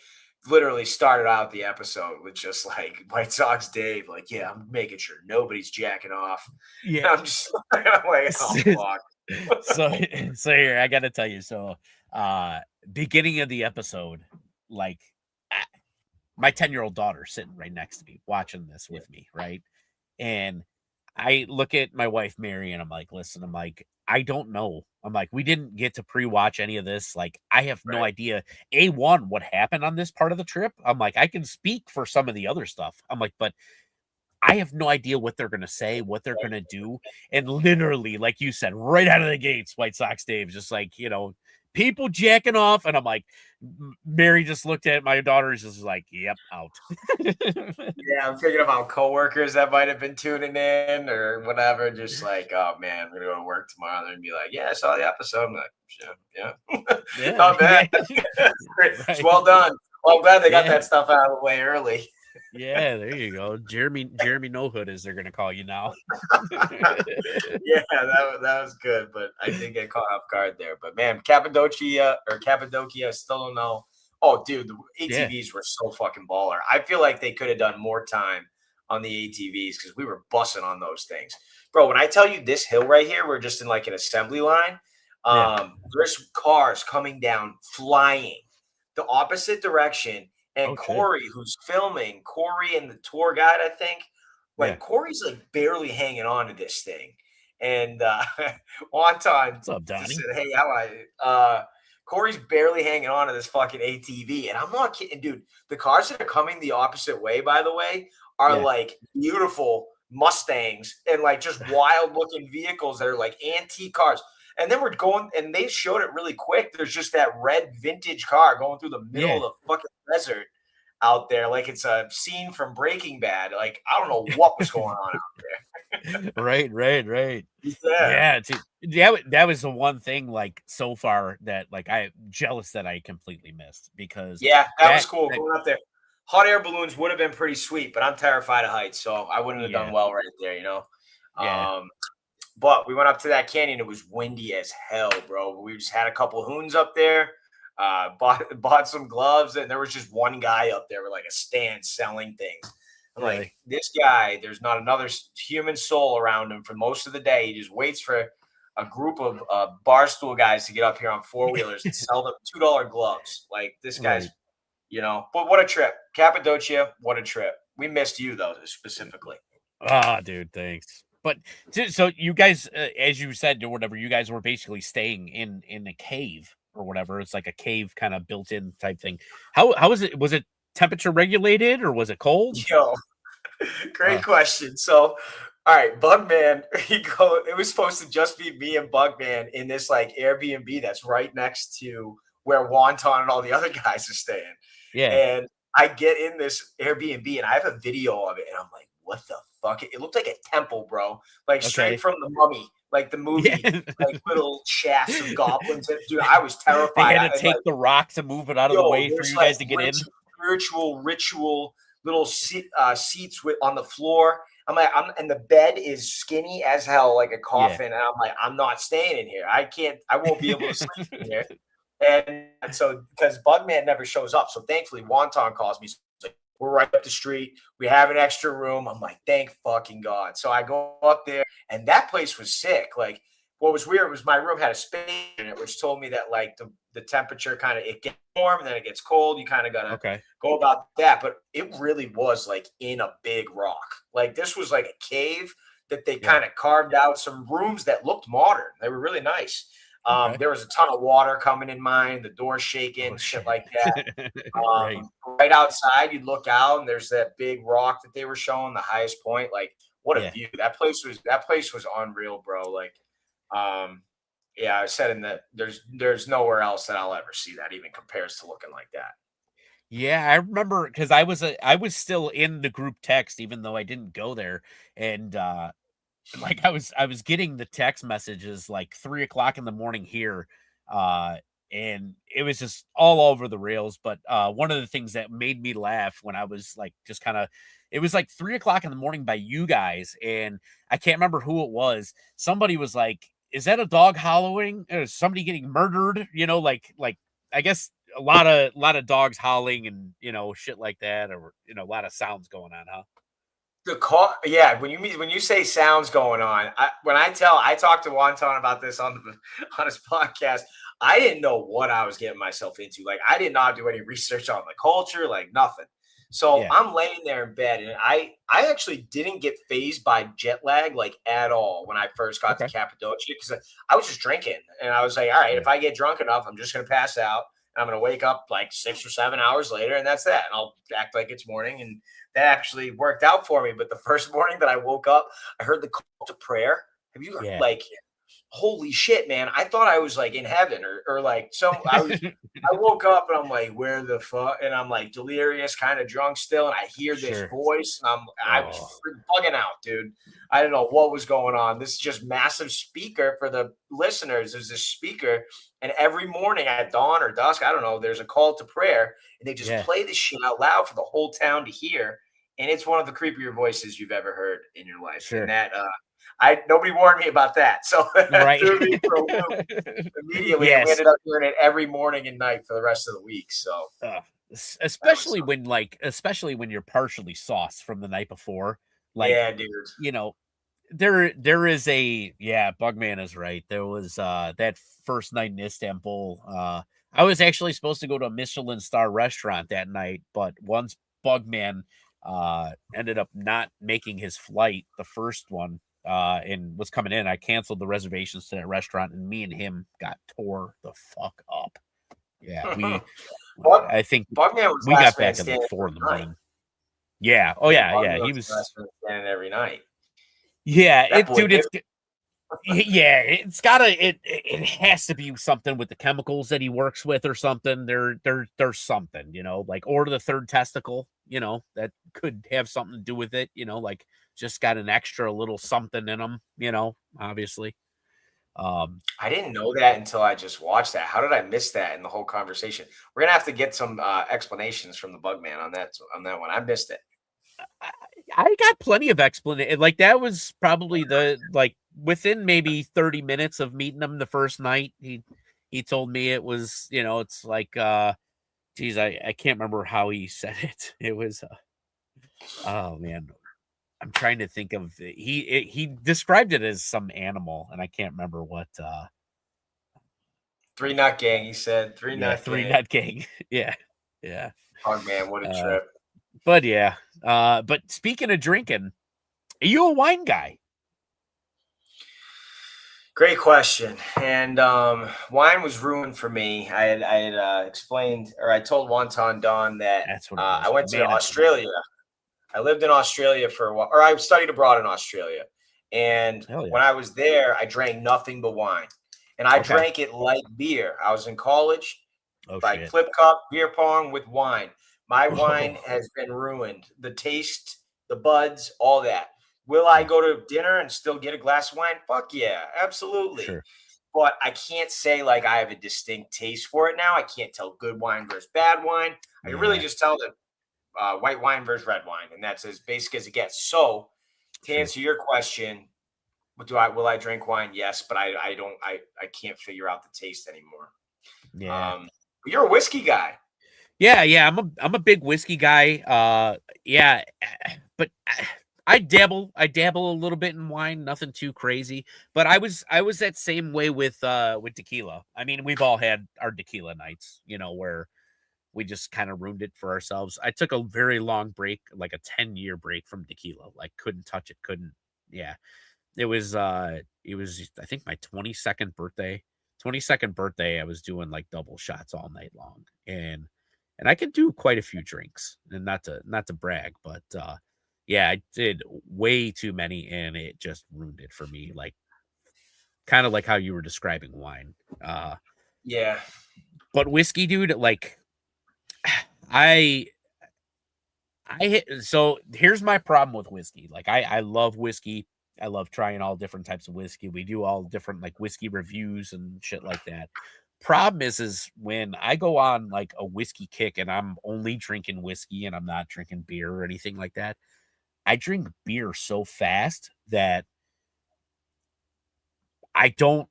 Speaker 2: literally started out the episode with just like White Sox Dave, like, yeah, I'm making sure nobody's jacking off.
Speaker 1: yeah.
Speaker 2: And I'm just I'm like, oh fuck.
Speaker 1: So so here, I gotta tell you, so, beginning of the episode, like, ah my 10-year-old daughter sitting right next to me, watching this
Speaker 2: Yeah,
Speaker 1: with me, right? And I look at my wife, Mary, and I'm like, listen, I'm like, I don't know. I'm like, we didn't get to pre-watch any of this. Like, I have no
Speaker 2: right.
Speaker 1: idea. A1, what happened on this part of the trip. I'm like, I can speak for some of the other stuff. I'm like, but I have no idea what they're gonna say, what they're gonna do. And literally, like you said, right out of the gates, White Sox Dave's just like, people jacking off. And I'm like, Mary just looked at my daughter is just like, yep, out.
Speaker 2: Yeah, I'm thinking about coworkers that might have been tuning in or whatever, just like, oh man, I'm gonna go to work tomorrow. And they're gonna be like, yeah, I saw the episode. I'm like, yeah, yeah.
Speaker 1: Yeah,
Speaker 2: Not bad.
Speaker 1: yeah.
Speaker 2: It's
Speaker 1: Right.
Speaker 2: well done. Well, I'm glad they got
Speaker 1: Yeah.
Speaker 2: that stuff out of the way early.
Speaker 1: Yeah, there you go. Jeremy No Hood, as they're gonna call you now.
Speaker 2: Yeah, that was good, but I did get caught off guard there. But man, Cappadocia, I still don't know. Oh, dude, the
Speaker 1: Yeah.
Speaker 2: ATVs were so fucking baller. I feel like they could have done more time on the ATVs because we were bussing on those things, bro. When I tell you this hill right here, we're just in like an assembly line.
Speaker 1: Yeah.
Speaker 2: There's cars coming down, flying the opposite direction, and
Speaker 1: Oh, shit.
Speaker 2: Corey and the tour guide, I think,
Speaker 1: Yeah.
Speaker 2: like Corey's like barely hanging on to this thing, and Wonton
Speaker 1: What's up,
Speaker 2: just
Speaker 1: Donnie?
Speaker 2: said, "Hey, how Corey's barely hanging on to this fucking ATV, and I'm not kidding, dude. The cars that are coming the opposite way, by the way, are
Speaker 1: Yeah.
Speaker 2: like beautiful Mustangs and like just wild looking vehicles that are like antique cars. And then we're going, and they showed it really quick. There's just that red vintage car going through the middle
Speaker 1: Yeah.
Speaker 2: of the fucking desert out there, like it's a scene from Breaking Bad. Like I don't know what was going on out
Speaker 1: Right, right, right.
Speaker 2: there. Yeah,
Speaker 1: Yeah, dude, that was the one thing, like, so far that, like, I'm jealous that I completely missed because
Speaker 2: yeah, that was
Speaker 1: that
Speaker 2: cool
Speaker 1: that
Speaker 2: going up there. Hot air balloons would have been pretty sweet, but I'm terrified of heights, so I wouldn't have done
Speaker 1: yeah,
Speaker 2: well right there.
Speaker 1: yeah,
Speaker 2: Um, But we went up to that canyon. It was windy as hell, bro. We just had a couple of hoons up there. Bought some gloves, and there was just one guy up there with like a stand selling things. I'm like,
Speaker 1: really.
Speaker 2: this guy. There's not another human soul around him for most of the day. He just waits for a group of barstool guys to get up here on four wheelers and sell them $2 gloves. Like this guy's,
Speaker 1: Right.
Speaker 2: But what a trip, Cappadocia. What a trip. We missed you though, specifically.
Speaker 1: Ah, dude, thanks. But so you guys, as you said or whatever, you guys were basically staying in a cave or whatever. It's like a cave kind of built in type thing. How was it? Was it temperature regulated or was it cold?
Speaker 2: Yo, great
Speaker 1: Uh,
Speaker 2: question. So, all right, Bugman, it was supposed to just be me and Bugman in this like Airbnb that's right next to where Wonton and all the other guys are staying.
Speaker 1: yeah.
Speaker 2: And I get in this Airbnb and I have a video of it, and I'm like, what the fuck? It looked like a temple, bro. Like straight
Speaker 1: Okay.
Speaker 2: from the mummy, like the
Speaker 1: Yeah.
Speaker 2: movie, like little shafts of goblins. Dude, I was
Speaker 1: They
Speaker 2: terrified.
Speaker 1: had to
Speaker 2: And like,
Speaker 1: take the rock to move it out of the
Speaker 2: yo,
Speaker 1: way for
Speaker 2: there's
Speaker 1: you
Speaker 2: like
Speaker 1: guys to get in.
Speaker 2: spiritual ritual little seats with on the floor. I'm like, and the bed is skinny as hell, like a
Speaker 1: Yeah.
Speaker 2: coffin. And I'm like, I'm not staying in here. I won't be able to sleep in here. And so because Bugman never shows up, so thankfully Wonton calls me. He's like, we're right up the street. We have an extra room. I'm like, thank fucking God. So I go up there, and that place was sick. Like, what was weird was my room had a space in it, which told me that like the temperature kind of it gets warm and then it gets cold. You kind of gotta
Speaker 1: Okay.
Speaker 2: go about that. But it really was like in a big rock. Like this was like a cave that they
Speaker 1: Yeah.
Speaker 2: kind of carved out some rooms that looked modern. They were really nice.
Speaker 1: Okay.
Speaker 2: There was a ton of water coming in mine, the door
Speaker 1: Oh
Speaker 2: shaking, shit
Speaker 1: shit.
Speaker 2: like that.
Speaker 1: Right.
Speaker 2: Right outside, you look out and there's that big rock that they were showing, the highest point. Like, what a
Speaker 1: Yeah.
Speaker 2: view! That place was unreal, bro. Like, yeah, I said in that there's nowhere else that I'll ever see that even compares to looking like that.
Speaker 1: Yeah, I remember because I was still in the group text even though I didn't go there, and like I was getting the text messages like 3 o'clock in the morning here, uh, and it was just all over the rails. But one of the things that made me laugh when I was like just kind of, it was like 3 o'clock in the morning by you guys, and I can't remember who it was. Somebody was like, "Is that a dog howling? Is somebody getting murdered?" Like I guess a lot of dogs howling and shit like that, or a lot of sounds going on, huh?
Speaker 2: The call, yeah. When you say sounds going on, I talked to Wonton about this on on his podcast. I didn't know what I was getting myself into. Like I did not do any research on the culture, like nothing. So
Speaker 1: Yeah.
Speaker 2: I'm laying there in bed, and I actually didn't get phased by jet lag like at all when I first got to
Speaker 1: Okay.
Speaker 2: Cappadocia because I was just drinking, and I was like, all right,
Speaker 1: Yeah.
Speaker 2: if I get drunk enough, I'm just gonna pass out. And I'm gonna wake up like 6 or 7 hours later, and that's that. And I'll act like it's morning, and that actually worked out for me. But the first morning that I woke up, I heard the call to prayer. Have you
Speaker 1: Yeah.
Speaker 2: like, holy shit, man? I thought I was like in heaven or like some. I woke up and I'm like, where the fuck? And I'm like delirious, kind of drunk still, and I hear this
Speaker 1: Sure.
Speaker 2: voice, and I was
Speaker 1: Oh,
Speaker 2: bugging out, dude. I didn't know what was going on. This is just massive speaker for the listeners. There's this speaker, and every morning at dawn or dusk, I don't know, there's a call to prayer, and they just
Speaker 1: yeah.
Speaker 2: play this shit out loud for the whole town to hear. And it's one of the creepier voices you've ever heard in your life. And
Speaker 1: Sure.
Speaker 2: that I nobody warned me about that. So that
Speaker 1: Right.
Speaker 2: threw me for a loop immediately. And we
Speaker 1: Yes.
Speaker 2: ended up doing it every morning and night for the rest of the week. So that was
Speaker 1: Especially when especially when you're partially sauced from the night before. Like,
Speaker 2: yeah, dude.
Speaker 1: you know, there is a yeah, Bugman is right. There was that first night in Istanbul. I was actually supposed to go to a Michelin star restaurant that night, but once Bugman ended up not making his flight, the first one, and was coming in, I canceled the reservations to that restaurant, and me and him got tore the fuck up. Yeah,
Speaker 2: Bug,
Speaker 1: I think
Speaker 2: Bugman was
Speaker 1: we got
Speaker 2: last man
Speaker 1: back at like
Speaker 2: standing
Speaker 1: 4 in the
Speaker 2: every night.
Speaker 1: morning. Yeah. Oh
Speaker 2: Yeah,
Speaker 1: yeah, yeah.
Speaker 2: Bugman
Speaker 1: He
Speaker 2: was
Speaker 1: was.
Speaker 2: last man standing every night.
Speaker 1: Yeah,
Speaker 2: That
Speaker 1: it,
Speaker 2: boy
Speaker 1: dude.
Speaker 2: did.
Speaker 1: Yeah, it has to be something with the chemicals that he works with or something. There's something, like, or the third testicle, that could have something to do with it, like just got an extra little something in him, obviously. Um,
Speaker 2: I didn't know that until I just watched that. How did I miss that in the whole conversation? We're gonna have to get some explanations from the Bugman on that one. I missed it.
Speaker 1: I, I got plenty of explanation. Like that was probably the like within maybe 30 minutes of meeting him the first night. He told me it was, it's like geez, I can't remember how he said it. It was oh man, I'm trying to think of he described it as some animal, and I can't remember what.
Speaker 2: Three nut gang, he said. Three
Speaker 1: Yeah,
Speaker 2: nut
Speaker 1: three
Speaker 2: gang.
Speaker 1: nut gang. Yeah, yeah.
Speaker 2: Bugman, what a
Speaker 1: Uh,
Speaker 2: trip.
Speaker 1: but yeah. But speaking of drinking, are you a wine guy?
Speaker 2: Great question. And wine was ruined for me. I had explained, or I told Wonton Don that
Speaker 1: That's what it
Speaker 2: I
Speaker 1: was.
Speaker 2: went to
Speaker 1: Management.
Speaker 2: Australia. I lived in Australia for a while, or I studied abroad in Australia. And
Speaker 1: Hell yeah.
Speaker 2: when I was there, I drank nothing but wine. And I
Speaker 1: Okay.
Speaker 2: drank it like beer. I was in college,
Speaker 1: Oh
Speaker 2: like
Speaker 1: shit.
Speaker 2: flip cup, beer pong with wine. My wine
Speaker 1: Oh,
Speaker 2: has been ruined. The taste, the buds, all that. Will I
Speaker 1: yeah.
Speaker 2: go to dinner and still get a glass of wine? Fuck yeah, absolutely.
Speaker 1: Sure.
Speaker 2: But I can't say like I have a distinct taste for it now. I can't tell good wine versus bad wine. I can really
Speaker 1: Yeah.
Speaker 2: just tell that white wine versus red wine, and that's as basic as it gets. So, to
Speaker 1: Sure.
Speaker 2: answer your question, do I will I drink wine? Yes, but I don't I can't figure out the taste anymore.
Speaker 1: Yeah.
Speaker 2: Um, but you're a whiskey guy.
Speaker 1: Yeah, yeah, I'm a big whiskey guy. Yeah, but I dabble a little bit in wine, nothing too crazy. But I was that same way with tequila. I mean, we've all had our tequila nights, where we just kind of ruined it for ourselves. I took a very long break, like a 10-year break from tequila. Like couldn't touch it, couldn't. Yeah. It was I think my 22nd birthday. 22nd birthday, I was doing like double shots all night long. And I could do quite a few drinks. And not to brag, but yeah, I did way too many and it just ruined it for me. Like kind of like how you were describing wine. Uh
Speaker 2: Yeah.
Speaker 1: but whiskey, dude, like I so here's my problem with whiskey. Like I love whiskey. I love trying all different types of whiskey. We do all different like whiskey reviews and shit like that. Problem is when I go on like a whiskey kick and I'm only drinking whiskey and I'm not drinking beer or anything like that. I drink beer so fast that I don't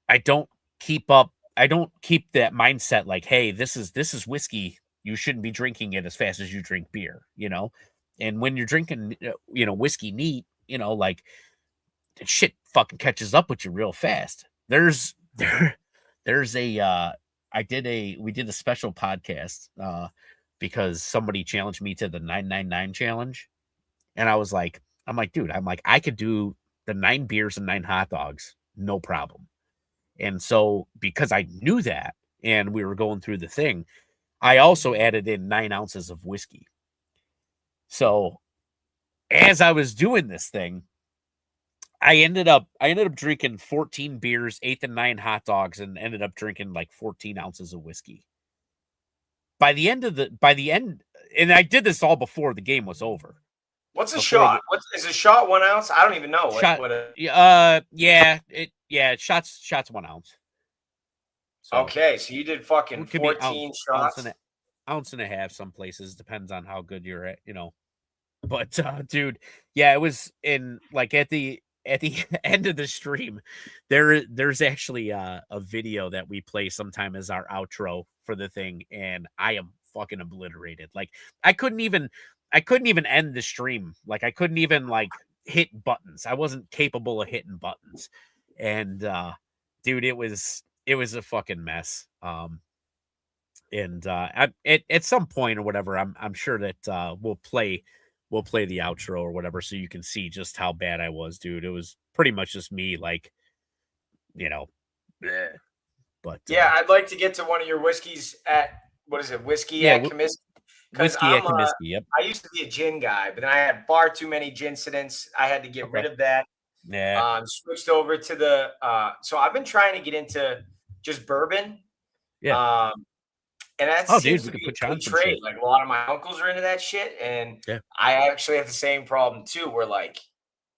Speaker 1: I don't keep up. I don't keep that mindset like, hey, this is whiskey. You shouldn't be drinking it as fast as you drink beer, you know? And when you're drinking, whiskey neat, like shit fucking catches up with you real fast. There's a we did a special podcast because somebody challenged me to the 999 challenge. And I'm like, dude, I could do the 9 beers and 9 hot dogs, no problem. And so because I knew that and we were going through the thing, I also added in 9 ounces of whiskey. So as I was doing this thing, I ended up drinking 14 beers, 8 to 9 hot dogs, and ended up drinking like 14 ounces of whiskey. By the end, and I did this all before the game was over.
Speaker 2: What's a
Speaker 1: Before
Speaker 2: shot?
Speaker 1: the
Speaker 2: What is a shot? 1 ounce? I don't even know
Speaker 1: shot,
Speaker 2: what a.
Speaker 1: shots 1 ounce. So
Speaker 2: Okay, so you did fucking
Speaker 1: it could be
Speaker 2: 14
Speaker 1: ounce
Speaker 2: shots.
Speaker 1: ounce and a half some places, depends on how good you're at. But dude, yeah, it was in like at the end of the stream, there's actually a video that we play sometime as our outro for the thing, and I am fucking obliterated. Like I couldn't even end the stream. Like I couldn't even like hit buttons. I wasn't capable of hitting buttons. And dude, it was a fucking mess. And at some point or whatever, I'm sure that we'll play the outro or whatever so you can see just how bad I was, dude. It was pretty much just me, like, you know, bleh. But
Speaker 2: Yeah, I'd like to get to one of your whiskeys at what is it? Whiskey
Speaker 1: yeah,
Speaker 2: at Comiskey. Because
Speaker 1: whiskey at Comiskey. Yep.
Speaker 2: I used to be a gin guy, but then I had far too many gin incidents. I had to get rid
Speaker 1: Okay.
Speaker 2: of that.
Speaker 1: Yeah.
Speaker 2: Switched over to the so I've been trying to get into just bourbon.
Speaker 1: Yeah.
Speaker 2: Um, and that
Speaker 1: Oh, dude,
Speaker 2: seems
Speaker 1: we
Speaker 2: to
Speaker 1: could
Speaker 2: be
Speaker 1: put you
Speaker 2: a good
Speaker 1: on some
Speaker 2: trade.
Speaker 1: shit.
Speaker 2: Like a lot of my uncles are into that shit, and
Speaker 1: Yeah.
Speaker 2: I actually have the same problem too. Where like,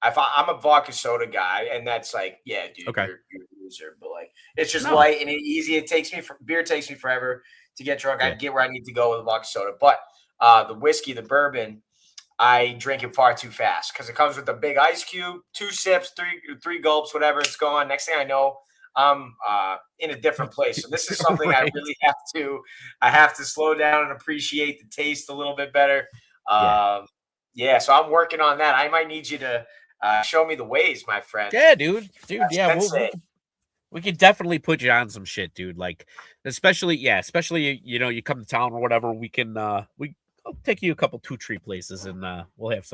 Speaker 2: I'm a vodka soda guy, and that's like, yeah, dude,
Speaker 1: Okay.
Speaker 2: you're a loser. But like, it's just
Speaker 1: No.
Speaker 2: light and easy. It takes me beer takes me forever to get drunk. I
Speaker 1: Yeah.
Speaker 2: get where I need to go with vodka soda, but the whiskey, the bourbon, I drink it far too fast because it comes with a big ice cube, 2 sips, three gulps, whatever. It's gone. Next thing I know, I'm in a different place. So this is something I
Speaker 1: Right.
Speaker 2: really have to slow down and appreciate the taste a little bit better.
Speaker 1: Yeah.
Speaker 2: Yeah, so I'm working on that. I might need you to show me the ways, my friend.
Speaker 1: Yeah, dude. Dude, yeah,
Speaker 2: Sensei.
Speaker 1: we could definitely put you on some shit, dude. Like, especially you come to town or whatever. I'll take you a couple 2 tree places, and we'll have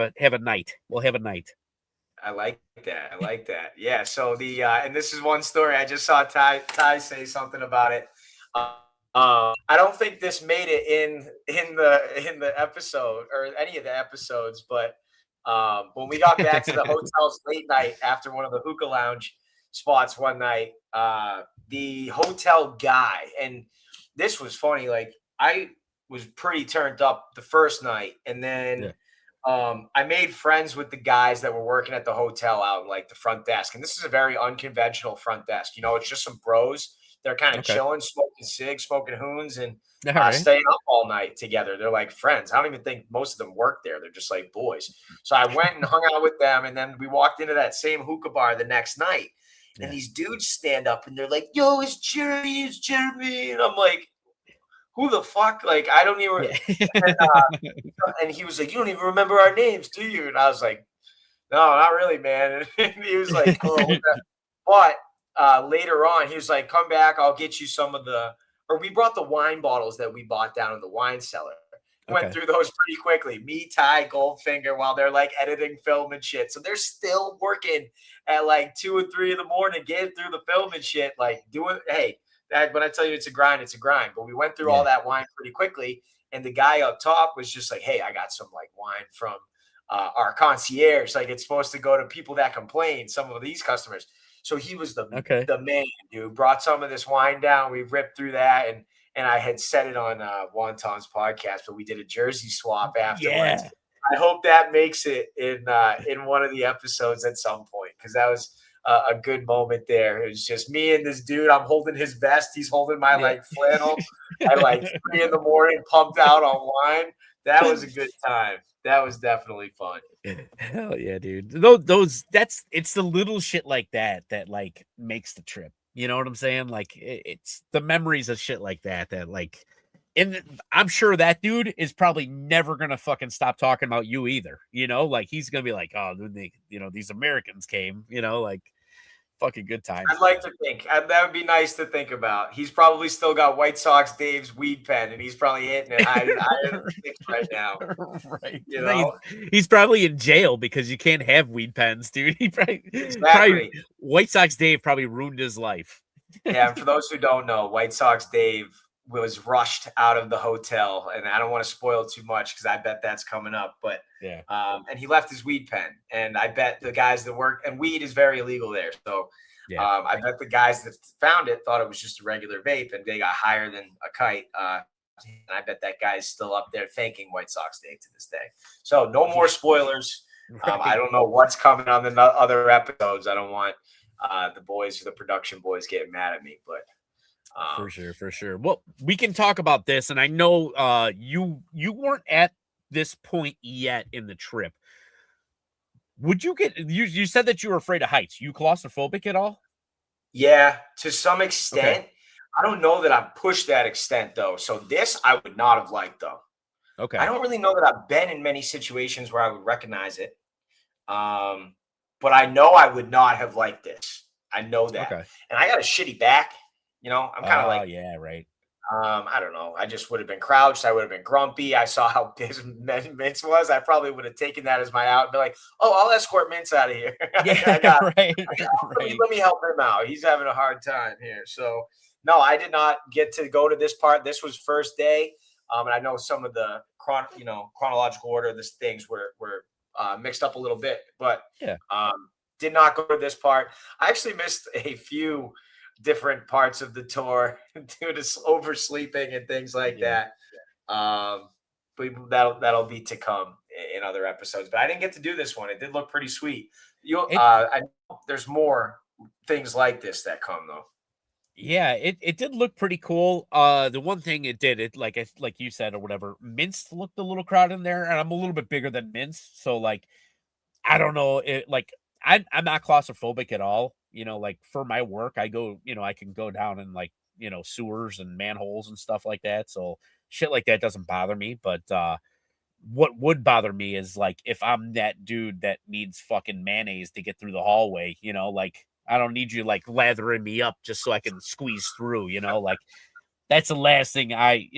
Speaker 1: a night. We'll have a night.
Speaker 2: I like that. I like that. Yeah. So the and this is one story I just saw Ty say something about it. I don't think this made it in the episode or any of the episodes, but when we got back to the hotel's late night after one of the hookah lounge spots one night, the hotel guy, and this was funny. Like I was pretty turned up the first night, and then
Speaker 1: Yeah.
Speaker 2: I made friends with the guys that were working at the hotel out in like the front desk. And this is a very unconventional front desk. You know, it's just some bros. They're kind of
Speaker 1: Okay.
Speaker 2: chilling, smoking cigs, smoking hoons, and
Speaker 1: All right.
Speaker 2: staying up all night together. They're like friends. I don't even think most of them work there. They're just like boys. So I went and hung out with them. And then we walked into that same hookah bar the next night. And
Speaker 1: Yeah.
Speaker 2: these dudes stand up and they're like, yo, it's Jeremy. It's Jeremy. And I'm like, who the fuck? Like, I don't even.
Speaker 1: Yeah.
Speaker 2: And he was like, "You don't even remember our names, do you?" And I was like, "No, not really, man." And he was like, "Oh, what the-" but later on, he was like, "Come back, I'll get you some of the." Or we brought the wine bottles that we bought down in the wine cellar. Went
Speaker 1: Okay.
Speaker 2: through those pretty quickly. Me, Ty, Goldfinger, while they're like editing film and shit. So they're still working at like 2 or 3 in the morning, getting through the film and shit. Like doing, hey, that when I tell you it's a grind, it's a grind. But we went through all
Speaker 1: Yeah.
Speaker 2: that wine pretty quickly. And the guy up top was just like, "Hey, I got some like wine from our concierge. Like it's supposed to go to people that complain. Some of these customers." So he was
Speaker 1: Okay.
Speaker 2: the man, dude. Brought some of this wine down. We ripped through that, and and I had said it on Wonton's podcast, but we did a jersey swap afterwards.
Speaker 1: Yeah.
Speaker 2: I hope that makes it in one of the episodes at some point, because that was a good moment there. It was just me and this dude. I'm holding his vest. He's holding my
Speaker 1: Yeah.
Speaker 2: Flannel at like 3 a.m, pumped out on wine. That was a good time. That was definitely fun.
Speaker 1: Hell yeah, dude. It's the little shit like that like makes the trip. You know what I'm saying? Like it's the memories of shit like that like, and I'm sure that dude is probably never gonna fucking stop talking about you either. You know, like he's gonna be like, oh, these Americans came. You know, like fucking good times.
Speaker 2: I'd like to think that would be nice to think about. He's probably still got White Sox Dave's weed pen, and he's probably hitting it higher than six right now.
Speaker 1: Right.
Speaker 2: You know,
Speaker 1: he's probably in jail because you can't have weed pens, dude. He probably White Sox Dave probably ruined his life.
Speaker 2: Yeah, and for those who don't know, White Sox Dave was rushed out of the hotel, and I don't want to spoil too much because I bet that's coming up. But
Speaker 1: yeah,
Speaker 2: and he left his weed pen, and I bet the guys that work, and weed is very illegal there, so
Speaker 1: yeah.
Speaker 2: I bet the guys that found it thought it was just a regular vape, and they got higher than a kite. And I bet that guy's still up there thanking White Sox Dave to this day. So no more spoilers. Right. I don't know what's coming on the other episodes. I don't want the boys or the production boys getting mad at me, but
Speaker 1: for sure. Well, we can talk about this, and I know you weren't at this point yet in the trip. Would you get you said that you were afraid of heights? You claustrophobic at all?
Speaker 2: Yeah, to some extent.
Speaker 1: Okay.
Speaker 2: I don't know that I've pushed that extent though. So this I would not have liked though.
Speaker 1: Okay.
Speaker 2: I don't really know that I've been in many situations where I would recognize it. But I know I would not have liked this. I know that.
Speaker 1: Okay.
Speaker 2: And I got a shitty back. You know, I'm kind of like,
Speaker 1: yeah, right.
Speaker 2: I don't know. I just would have been crouched. I would have been grumpy. I saw how big Mince was. I probably would have taken that as my out and be like, oh, I'll escort Mince out of here.
Speaker 1: Yeah, right.
Speaker 2: Let me help him out. He's having a hard time here. So, no, I did not get to go to this part. This was first day. And I know some of the chronological order of these things were mixed up a little bit, but
Speaker 1: yeah.
Speaker 2: Did not go to this part. I actually missed a few different parts of the tour due to oversleeping and things like that. But that'll be to come in other episodes. But I didn't get to do this one. It did look pretty sweet. I know there's more things like this that come though.
Speaker 1: Yeah, it did look pretty cool. The one thing it did, like you said or whatever, Mince looked a little crowded in there, and I'm a little bit bigger than Mince, so like I don't know, I'm not claustrophobic at all. You know, like for my work, I go, I can go down in like, sewers and manholes and stuff like that. So shit like that doesn't bother me. But what would bother me is like if I'm that dude that needs fucking mayonnaise to get through the hallway, like I don't need you like lathering me up just so I can squeeze through, like that's the last thing I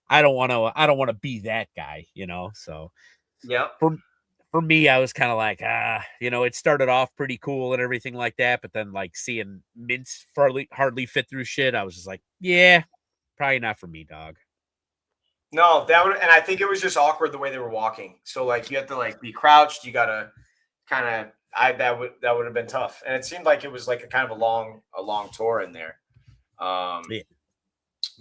Speaker 1: don't want to be that guy, So
Speaker 2: yeah.
Speaker 1: For me, I was kind of like, it started off pretty cool and everything like that. But then like seeing Mince hardly fit through shit, I was just like, yeah, probably not for me, dog.
Speaker 2: No, and I think it was just awkward the way they were walking. So like you have to like be crouched. You gotta kind of that would have been tough. And it seemed like it was like a kind of a long tour in there.
Speaker 1: Yeah.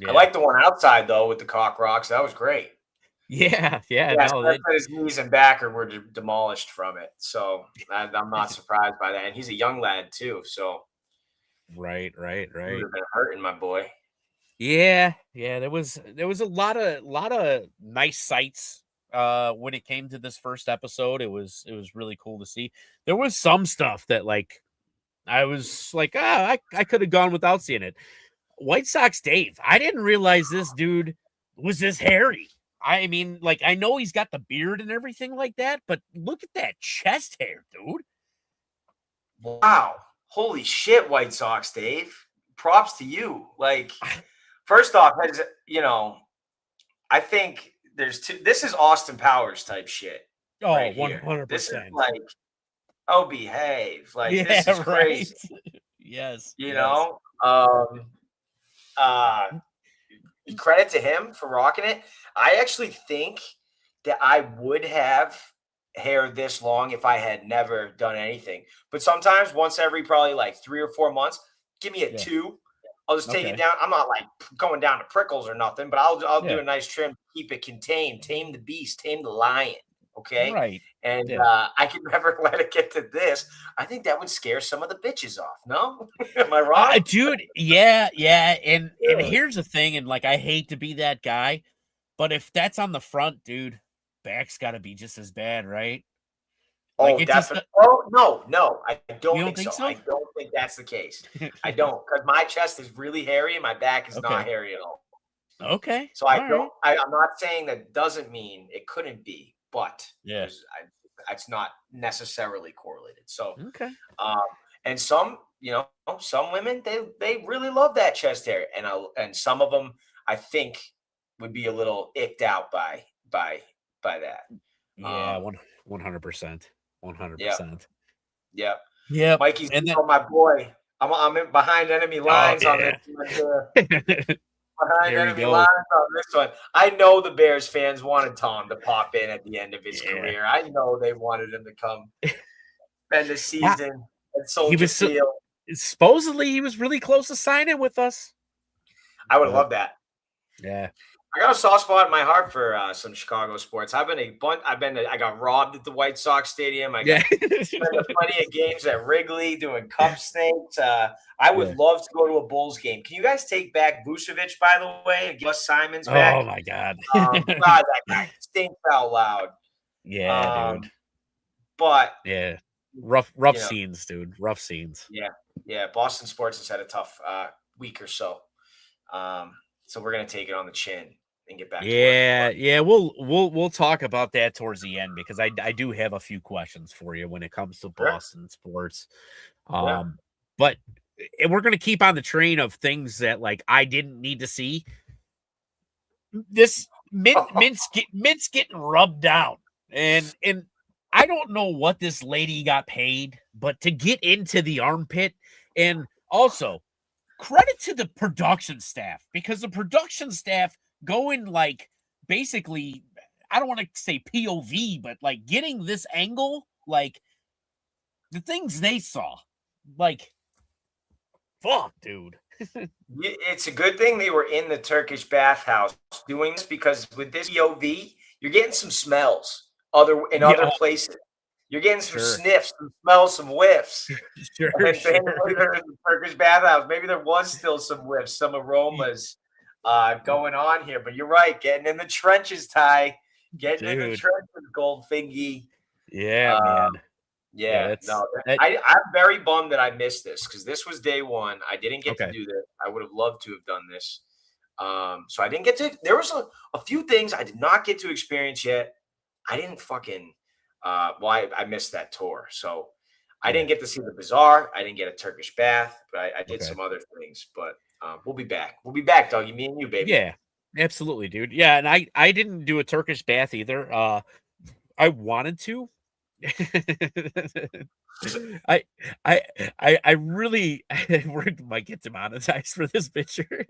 Speaker 2: I like the one outside though with the cock rocks. That was great.
Speaker 1: Yeah.
Speaker 2: No, his knees and back were demolished from it. So I'm not surprised by that. And he's a young lad too. So
Speaker 1: right.
Speaker 2: Would have been hurting my boy.
Speaker 1: Yeah. There was a lot of nice sights when it came to this first episode. It was really cool to see. There was some stuff that like I was like, I could have gone without seeing it. White Sox Dave, I didn't realize this dude was this hairy. I mean, like, I know he's got the beard and everything like that, but look at that chest hair, dude.
Speaker 2: Wow. Holy shit, White Sox Dave. Props to you. Like, first off, I think this is Austin Powers type shit.
Speaker 1: Oh,
Speaker 2: right
Speaker 1: 100%.
Speaker 2: This is like, oh, behave. Like, this is crazy.
Speaker 1: Right? Yes.
Speaker 2: You know? Credit to him for rocking it. I actually think that I would have hair this long if I had never done anything. But sometimes once every probably like 3 or 4 months, give me a 2. I'll just take it
Speaker 1: Okay.
Speaker 2: down. I'm not like going down to prickles or nothing, but I'll do
Speaker 1: Yeah.
Speaker 2: a nice trim, keep it contained, tame the beast, tame the lion. Okay.
Speaker 1: Right.
Speaker 2: And
Speaker 1: Yeah.
Speaker 2: I could never let it get to this. I think that would scare some of the bitches off. No, am I wrong?
Speaker 1: Dude, yeah, yeah, and
Speaker 2: Really?
Speaker 1: here's the thing, and like I hate to be that guy, but if that's on the front, dude, back's got to be just as bad, right? Like
Speaker 2: Oh,
Speaker 1: it just,
Speaker 2: definitely. Oh, no, no, I
Speaker 1: you
Speaker 2: don't
Speaker 1: don't
Speaker 2: think
Speaker 1: think
Speaker 2: so.
Speaker 1: so?
Speaker 2: I don't think that's the case. I don't, because my chest is really hairy and my back is not
Speaker 1: Okay.
Speaker 2: hairy at all.
Speaker 1: Okay.
Speaker 2: So I
Speaker 1: All
Speaker 2: don't.
Speaker 1: right.
Speaker 2: I'm not saying that doesn't mean it couldn't be, but
Speaker 1: Yeah.
Speaker 2: it's not necessarily correlated. So,
Speaker 1: Okay.
Speaker 2: um, and some, some women they really love that chest hair, and some of them I think would be a little icked out by by that.
Speaker 1: Yeah,
Speaker 2: Um,
Speaker 1: 100%.
Speaker 2: yeah,
Speaker 1: 100%.
Speaker 2: yeah.
Speaker 1: Yep.
Speaker 2: Mikey's
Speaker 1: And then
Speaker 2: my boy. I'm in behind enemy
Speaker 1: oh
Speaker 2: lines on this
Speaker 1: yeah.
Speaker 2: one here. Behind
Speaker 1: There we
Speaker 2: enemy
Speaker 1: go.
Speaker 2: lines on this one. I know the Bears fans wanted Tom to pop in at the end of his
Speaker 1: Yeah.
Speaker 2: career. I know they wanted him to come spend the
Speaker 1: Yeah,
Speaker 2: season at
Speaker 1: he
Speaker 2: Soldier
Speaker 1: was
Speaker 2: Field.
Speaker 1: supposedly he was really close to signing with us.
Speaker 2: I would
Speaker 1: But
Speaker 2: love that.
Speaker 1: yeah.
Speaker 2: I got a soft spot in my heart for some Chicago sports. I got robbed at the White Sox stadium. I
Speaker 1: Yeah.
Speaker 2: got been to plenty of games at Wrigley doing cup snakes. I would
Speaker 1: Yeah.
Speaker 2: love to go to a Bulls game. Can you guys take back Vucevic, by the way, and give us Simons back?
Speaker 1: Oh my god.
Speaker 2: God, that guy stinks out loud.
Speaker 1: Yeah, dude.
Speaker 2: Um, but
Speaker 1: Yeah. Rough
Speaker 2: you know,
Speaker 1: scenes, dude. Rough scenes.
Speaker 2: yeah, yeah. Boston sports has had a tough week or so. So we're gonna take it on the chin and get back to work.
Speaker 1: Yeah, yeah, we'll talk about that towards the end because I do have a few questions for you when it comes to
Speaker 2: Sure.
Speaker 1: Boston sports.
Speaker 2: Yeah.
Speaker 1: But we're gonna keep on the train of things that like I didn't need to see. This Mint's getting rubbed down, and I don't know what this lady got paid, but to get into the armpit, and also credit to the production staff because the production staff going like basically I don't want to say POV, but like getting this angle, like the things they saw, like fuck, dude.
Speaker 2: It's a good thing they were in the Turkish bathhouse doing this because with this POV, you're getting some smells
Speaker 1: Yeah,
Speaker 2: other
Speaker 1: oh,
Speaker 2: places. You're getting some
Speaker 1: sure,
Speaker 2: sniffs, some smells, some whiffs.
Speaker 1: sure,
Speaker 2: And
Speaker 1: sure.
Speaker 2: thankfully they're in the Turkish bathhouse. Maybe there was still some whiffs, some aromas going on here. But you're right, getting in the trenches, Ty. Getting in the
Speaker 1: Dude,
Speaker 2: trenches, Goldfingy.
Speaker 1: yeah,
Speaker 2: Uh,
Speaker 1: man. Yeah,
Speaker 2: yeah, no,
Speaker 1: that
Speaker 2: I'm very bummed that I missed this because this was day one. I didn't get to
Speaker 1: okay.
Speaker 2: do this. I would have loved to have done this. So I didn't get to. There was a few things I did not get to experience yet. I didn't fucking. Well, I missed that tour, so I
Speaker 1: Yeah,
Speaker 2: didn't get to see the bazaar. I didn't get a Turkish bath, but I did
Speaker 1: okay.
Speaker 2: some other things. But we'll be back. We'll be back, Dougie. Me and you, baby.
Speaker 1: Yeah, absolutely, dude. Yeah, and I didn't do a Turkish bath either. I wanted to. I I I really we might get demonetized for this picture.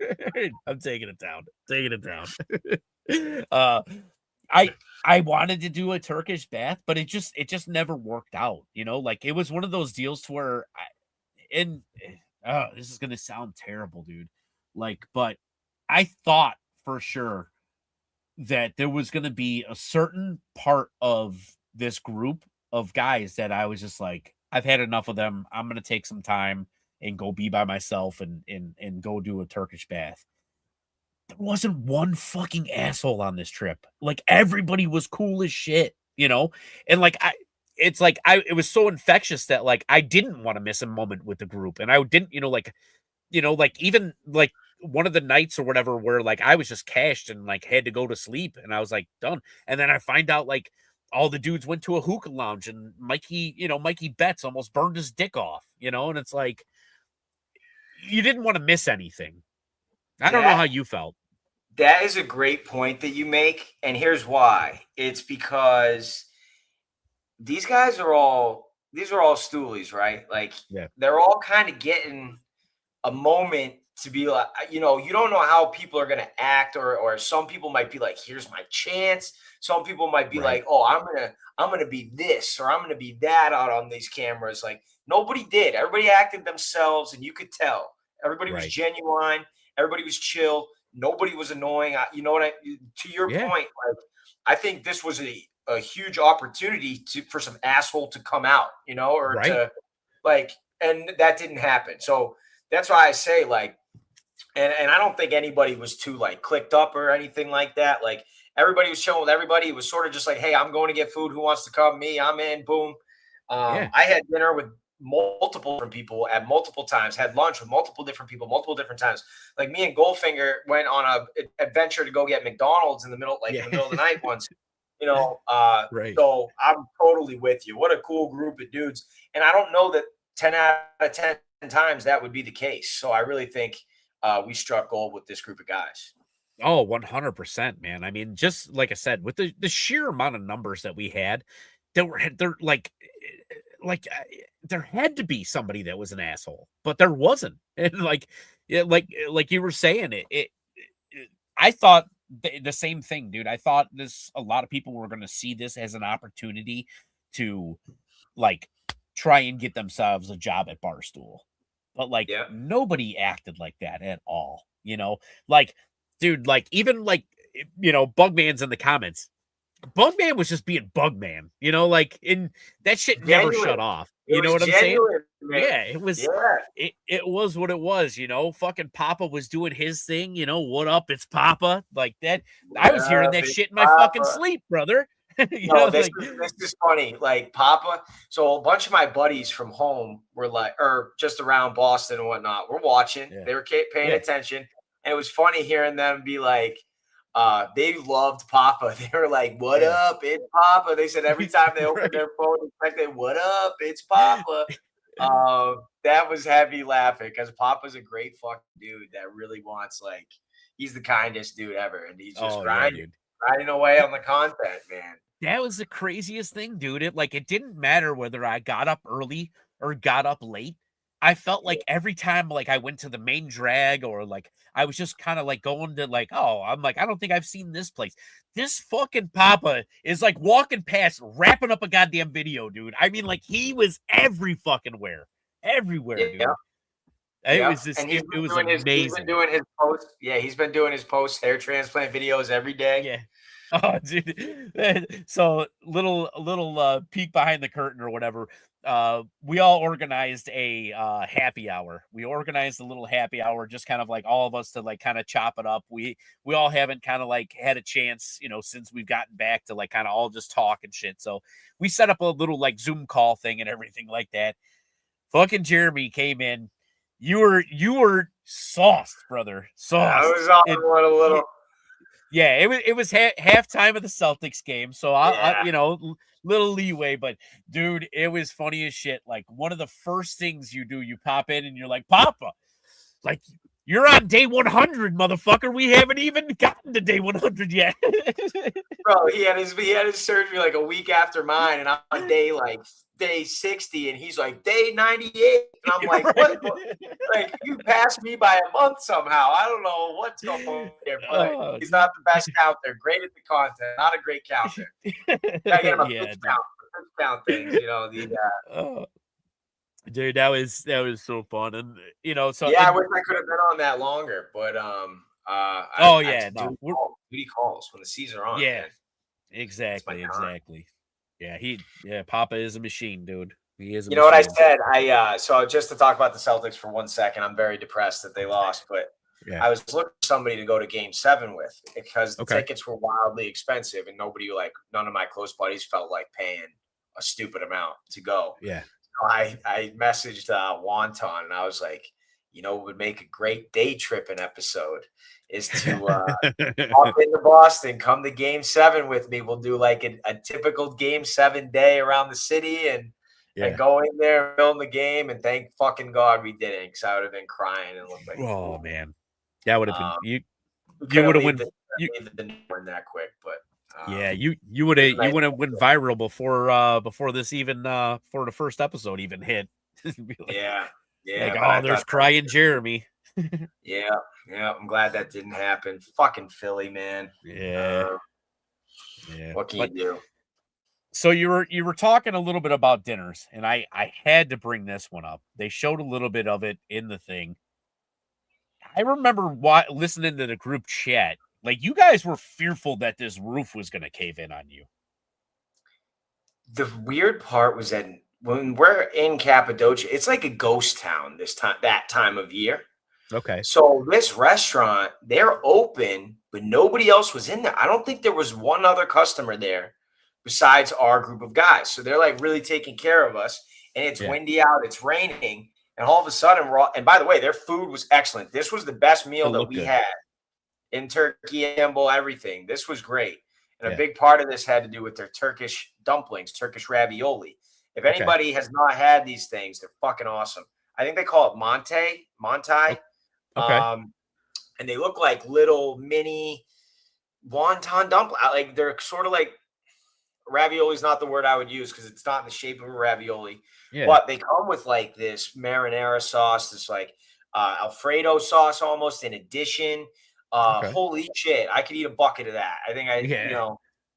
Speaker 1: I'm taking it down. Taking it down. uh I I wanted to do a Turkish bath, but it just never worked out, you know? Like it was one of those deals to where and this is gonna sound terrible, dude. Like, but I thought for sure that there was gonna be a certain part of this group of guys that I was just like, I've had enough of them. I'm gonna take some time and go be by myself and go do a Turkish bath. There wasn't one fucking asshole on this trip. Like everybody was cool as shit, you know? And like it's like it was so infectious that like I didn't want to miss a moment with the group. And I didn't, like even like one of the nights or whatever where like I was just cashed and like had to go to sleep and I was like done. And then I find out like all the dudes went to a hookah lounge and Mikey Betts almost burned his dick off, and it's like you didn't want to miss anything. I don't know how
Speaker 2: That
Speaker 1: you felt.
Speaker 2: that is a great point that you make, and here's why. It's because these are all stoolies, right? Like
Speaker 1: Yeah.
Speaker 2: they're all kind of getting a moment to be like, you don't know how people are gonna act, or some people might be like, here's my chance. Some people might be
Speaker 1: Right.
Speaker 2: like, oh, I'm gonna be this or I'm gonna be that out on these cameras. Like nobody did. Everybody acted themselves, and you could tell. Everybody was
Speaker 1: Right.
Speaker 2: genuine. Everybody was chill. Nobody was annoying. You know what to your
Speaker 1: Yeah.
Speaker 2: point, like, I think this was a huge opportunity for some asshole to come out, or
Speaker 1: Right.
Speaker 2: to, like, and that didn't happen. So that's why I say, like, and I don't think anybody was too, like, clicked up or anything like that. Like, everybody was chilling with everybody. It was sort of just like, hey, I'm going to get food. Who wants to come? Me, I'm in. Boom.
Speaker 1: Yeah.
Speaker 2: I had dinner with multiple different people at multiple times. Had lunch with multiple different people multiple different times. Like, me and Goldfinger went on a adventure to go get McDonald's in the middle, like in
Speaker 1: Yeah.
Speaker 2: the middle of the night once. You know, uh,
Speaker 1: Right.
Speaker 2: so I'm totally with you. What a cool group of dudes. And I don't know that 10 out of 10 times that would be the case. So I really think we struck gold with this group of guys.
Speaker 1: Oh, 100%, man. I mean, just like I said, with the sheer amount of numbers that we had, there there had to be somebody that was an asshole, but there wasn't. And like, yeah, like you were saying, I thought the same thing, dude. I thought a lot of people were going to see this as an opportunity to, like, try and get themselves a job at Barstool. But, like,
Speaker 2: Yeah.
Speaker 1: nobody acted like that at all, you know? Like, dude, like, even, like, Bugman's in the comments. Bugman was just being Bugman, like, and that shit never shut
Speaker 2: Genuine.
Speaker 1: off.
Speaker 2: It
Speaker 1: You know
Speaker 2: was
Speaker 1: what I'm saying?
Speaker 2: genuine, man.
Speaker 1: Yeah,
Speaker 2: Yeah.
Speaker 1: it was what it was, fucking Papa was doing his thing, what up, it's Papa, like that. I was hearing
Speaker 2: Yeah,
Speaker 1: that
Speaker 2: big
Speaker 1: shit in my fucking
Speaker 2: Papa.
Speaker 1: sleep, brother.
Speaker 2: No, this
Speaker 1: Like,
Speaker 2: is this is funny. Like, Papa. So a bunch of my buddies from home were like, or just around Boston and whatnot, were watching.
Speaker 1: yeah,
Speaker 2: They were paying
Speaker 1: yeah,
Speaker 2: attention, and it was funny hearing them be like, they loved Papa. They were like, "What
Speaker 1: yeah.
Speaker 2: up? It's Papa." They said every time they opened
Speaker 1: Right.
Speaker 2: their phone, they "What up? It's Papa." That was heavy laughing because Papa's a great fucking dude that really wants, like, he's the kindest dude ever, and he's just
Speaker 1: Oh, yeah, dude.
Speaker 2: grinding away on the content, man.
Speaker 1: That was the craziest thing, dude. It didn't matter whether I got up early or got up late. I felt
Speaker 2: Yeah.
Speaker 1: like every time, like, I went to the main drag, or like I was just kind of like going to, like, oh, I'm like, I don't think I've seen this place. This fucking Papa is like walking past, wrapping up a goddamn video, dude. I mean, like, he was every fucking where, everywhere,
Speaker 2: Yeah.
Speaker 1: dude. It
Speaker 2: Yeah,
Speaker 1: was just,
Speaker 2: and
Speaker 1: it was
Speaker 2: he's been
Speaker 1: amazing.
Speaker 2: doing his post yeah, he's been doing his post hair transplant videos every day.
Speaker 1: Yeah. Oh, dude. So little peek behind the curtain or whatever. We all organized a happy hour. We organized a little happy hour, just kind of like all of us to, like, kind of chop it up. We all haven't kind of, like, had a chance, since we've gotten back to, like, kind of all just talk and shit. So we set up a little, like, Zoom call thing and everything like that. Fucking Jeremy came in. You were sauced, brother.
Speaker 2: I
Speaker 1: Sauced.
Speaker 2: was on one a little.
Speaker 1: Yeah, it was halftime of the Celtics game, so I
Speaker 2: Yeah.
Speaker 1: little leeway, but dude, it was funny as shit. Like, one of the first things you do, you pop in and you're like, Papa, like, you're on day 100, motherfucker. We haven't even gotten to day 100 yet.
Speaker 2: Bro, he had his surgery like a week after mine, and I'm on day 60, and he's like day 98, and I'm like,
Speaker 1: Right.
Speaker 2: what? Like, you passed me by a month somehow. I don't know what's going on here, but
Speaker 1: Oh,
Speaker 2: he's
Speaker 1: dude.
Speaker 2: not the best counter. Great at the content, not a great counter. Gotta get him a
Speaker 1: Yeah,
Speaker 2: pitch
Speaker 1: dude.
Speaker 2: count. Pitch count things,
Speaker 1: Oh, dude, that was so fun, and so,
Speaker 2: Yeah, I
Speaker 1: and
Speaker 2: wish I could have been on that longer, but
Speaker 1: oh
Speaker 2: I
Speaker 1: yeah, no,
Speaker 2: duty calls when the seas are on,
Speaker 1: yeah,
Speaker 2: man. It's my
Speaker 1: exactly,
Speaker 2: time.
Speaker 1: exactly. Yeah, Papa is a machine, dude. He is a
Speaker 2: You know what I
Speaker 1: machine.
Speaker 2: said? So just to talk about the Celtics for 1 second, I'm very depressed that they lost, but
Speaker 1: Yeah.
Speaker 2: I was looking for somebody to go to Game 7 with because the
Speaker 1: Okay.
Speaker 2: tickets were wildly expensive, and none of my close buddies felt like paying a stupid amount to go.
Speaker 1: Yeah.
Speaker 2: I messaged Wonton, and I was like, what would make a great day tripping episode is to up into Boston, come to Game 7 with me. We'll do like a typical Game 7 day around the city, and
Speaker 1: Yeah.
Speaker 2: go in there, film the game, and thank fucking God we didn't, because I would have been crying and looked like a
Speaker 1: Oh,
Speaker 2: fool.
Speaker 1: man. That would have been
Speaker 2: Um, we
Speaker 1: you
Speaker 2: couldn't
Speaker 1: would have went you
Speaker 2: leave the one that quick, but
Speaker 1: yeah, you would
Speaker 2: it
Speaker 1: have
Speaker 2: was nice.
Speaker 1: went viral before this even for the first episode even hit. Be
Speaker 2: Yeah,
Speaker 1: like,
Speaker 2: yeah, but
Speaker 1: oh,
Speaker 2: I
Speaker 1: there's
Speaker 2: thought,
Speaker 1: crying Jeremy.
Speaker 2: yeah, yeah. I'm glad that didn't happen. Fucking Philly, man.
Speaker 1: Yeah.
Speaker 2: Uh,
Speaker 1: Yeah.
Speaker 2: what can you
Speaker 1: But
Speaker 2: do?
Speaker 1: so you were talking a little bit about dinners, and I had to bring this one up. They showed a little bit of it in the thing. I remember listening to the group chat. Like, you guys were fearful that this roof was going to cave in on you.
Speaker 2: The weird part was that when we're in Cappadocia, it's like a ghost town that time of year.
Speaker 1: Okay.
Speaker 2: So this restaurant, they're open, but nobody else was in there. I don't think there was one other customer there besides our group of guys. So they're like really taking care of us. And it's
Speaker 1: Yeah.
Speaker 2: windy out, it's raining, and all of a sudden and by the way, their food was excellent. This was the best
Speaker 1: It
Speaker 2: meal that
Speaker 1: looked
Speaker 2: we
Speaker 1: good.
Speaker 2: had in Turkey, Istanbul, everything. This was great. And a
Speaker 1: Yeah.
Speaker 2: big part of this had to do with their Turkish dumplings, Turkish ravioli. If
Speaker 1: Okay.
Speaker 2: anybody has not had these things, they're fucking awesome. I think they call it Montai.
Speaker 1: Okay.
Speaker 2: Um, and they look like little mini wonton dumpling. Like they're sort of like ravioli is not the word I would use because it's not in the shape of a ravioli,
Speaker 1: Yeah.
Speaker 2: but they come with like this marinara sauce, this like Alfredo sauce almost in addition.
Speaker 1: Okay.
Speaker 2: Holy shit, I could eat a bucket of that. I think
Speaker 1: Yeah.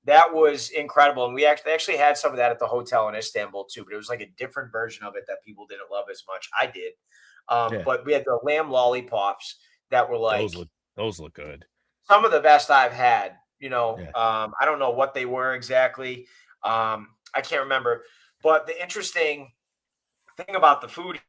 Speaker 2: that was incredible, and we actually had some of that at the hotel in Istanbul too, but it was like a different version of it that people didn't love as much. I did,
Speaker 1: Yeah.
Speaker 2: but we had the lamb lollipops that were
Speaker 1: Those
Speaker 2: like
Speaker 1: look those look good.
Speaker 2: some of the best I've had.
Speaker 1: Yeah.
Speaker 2: I don't know what they were exactly. I can't remember. But the interesting thing about the food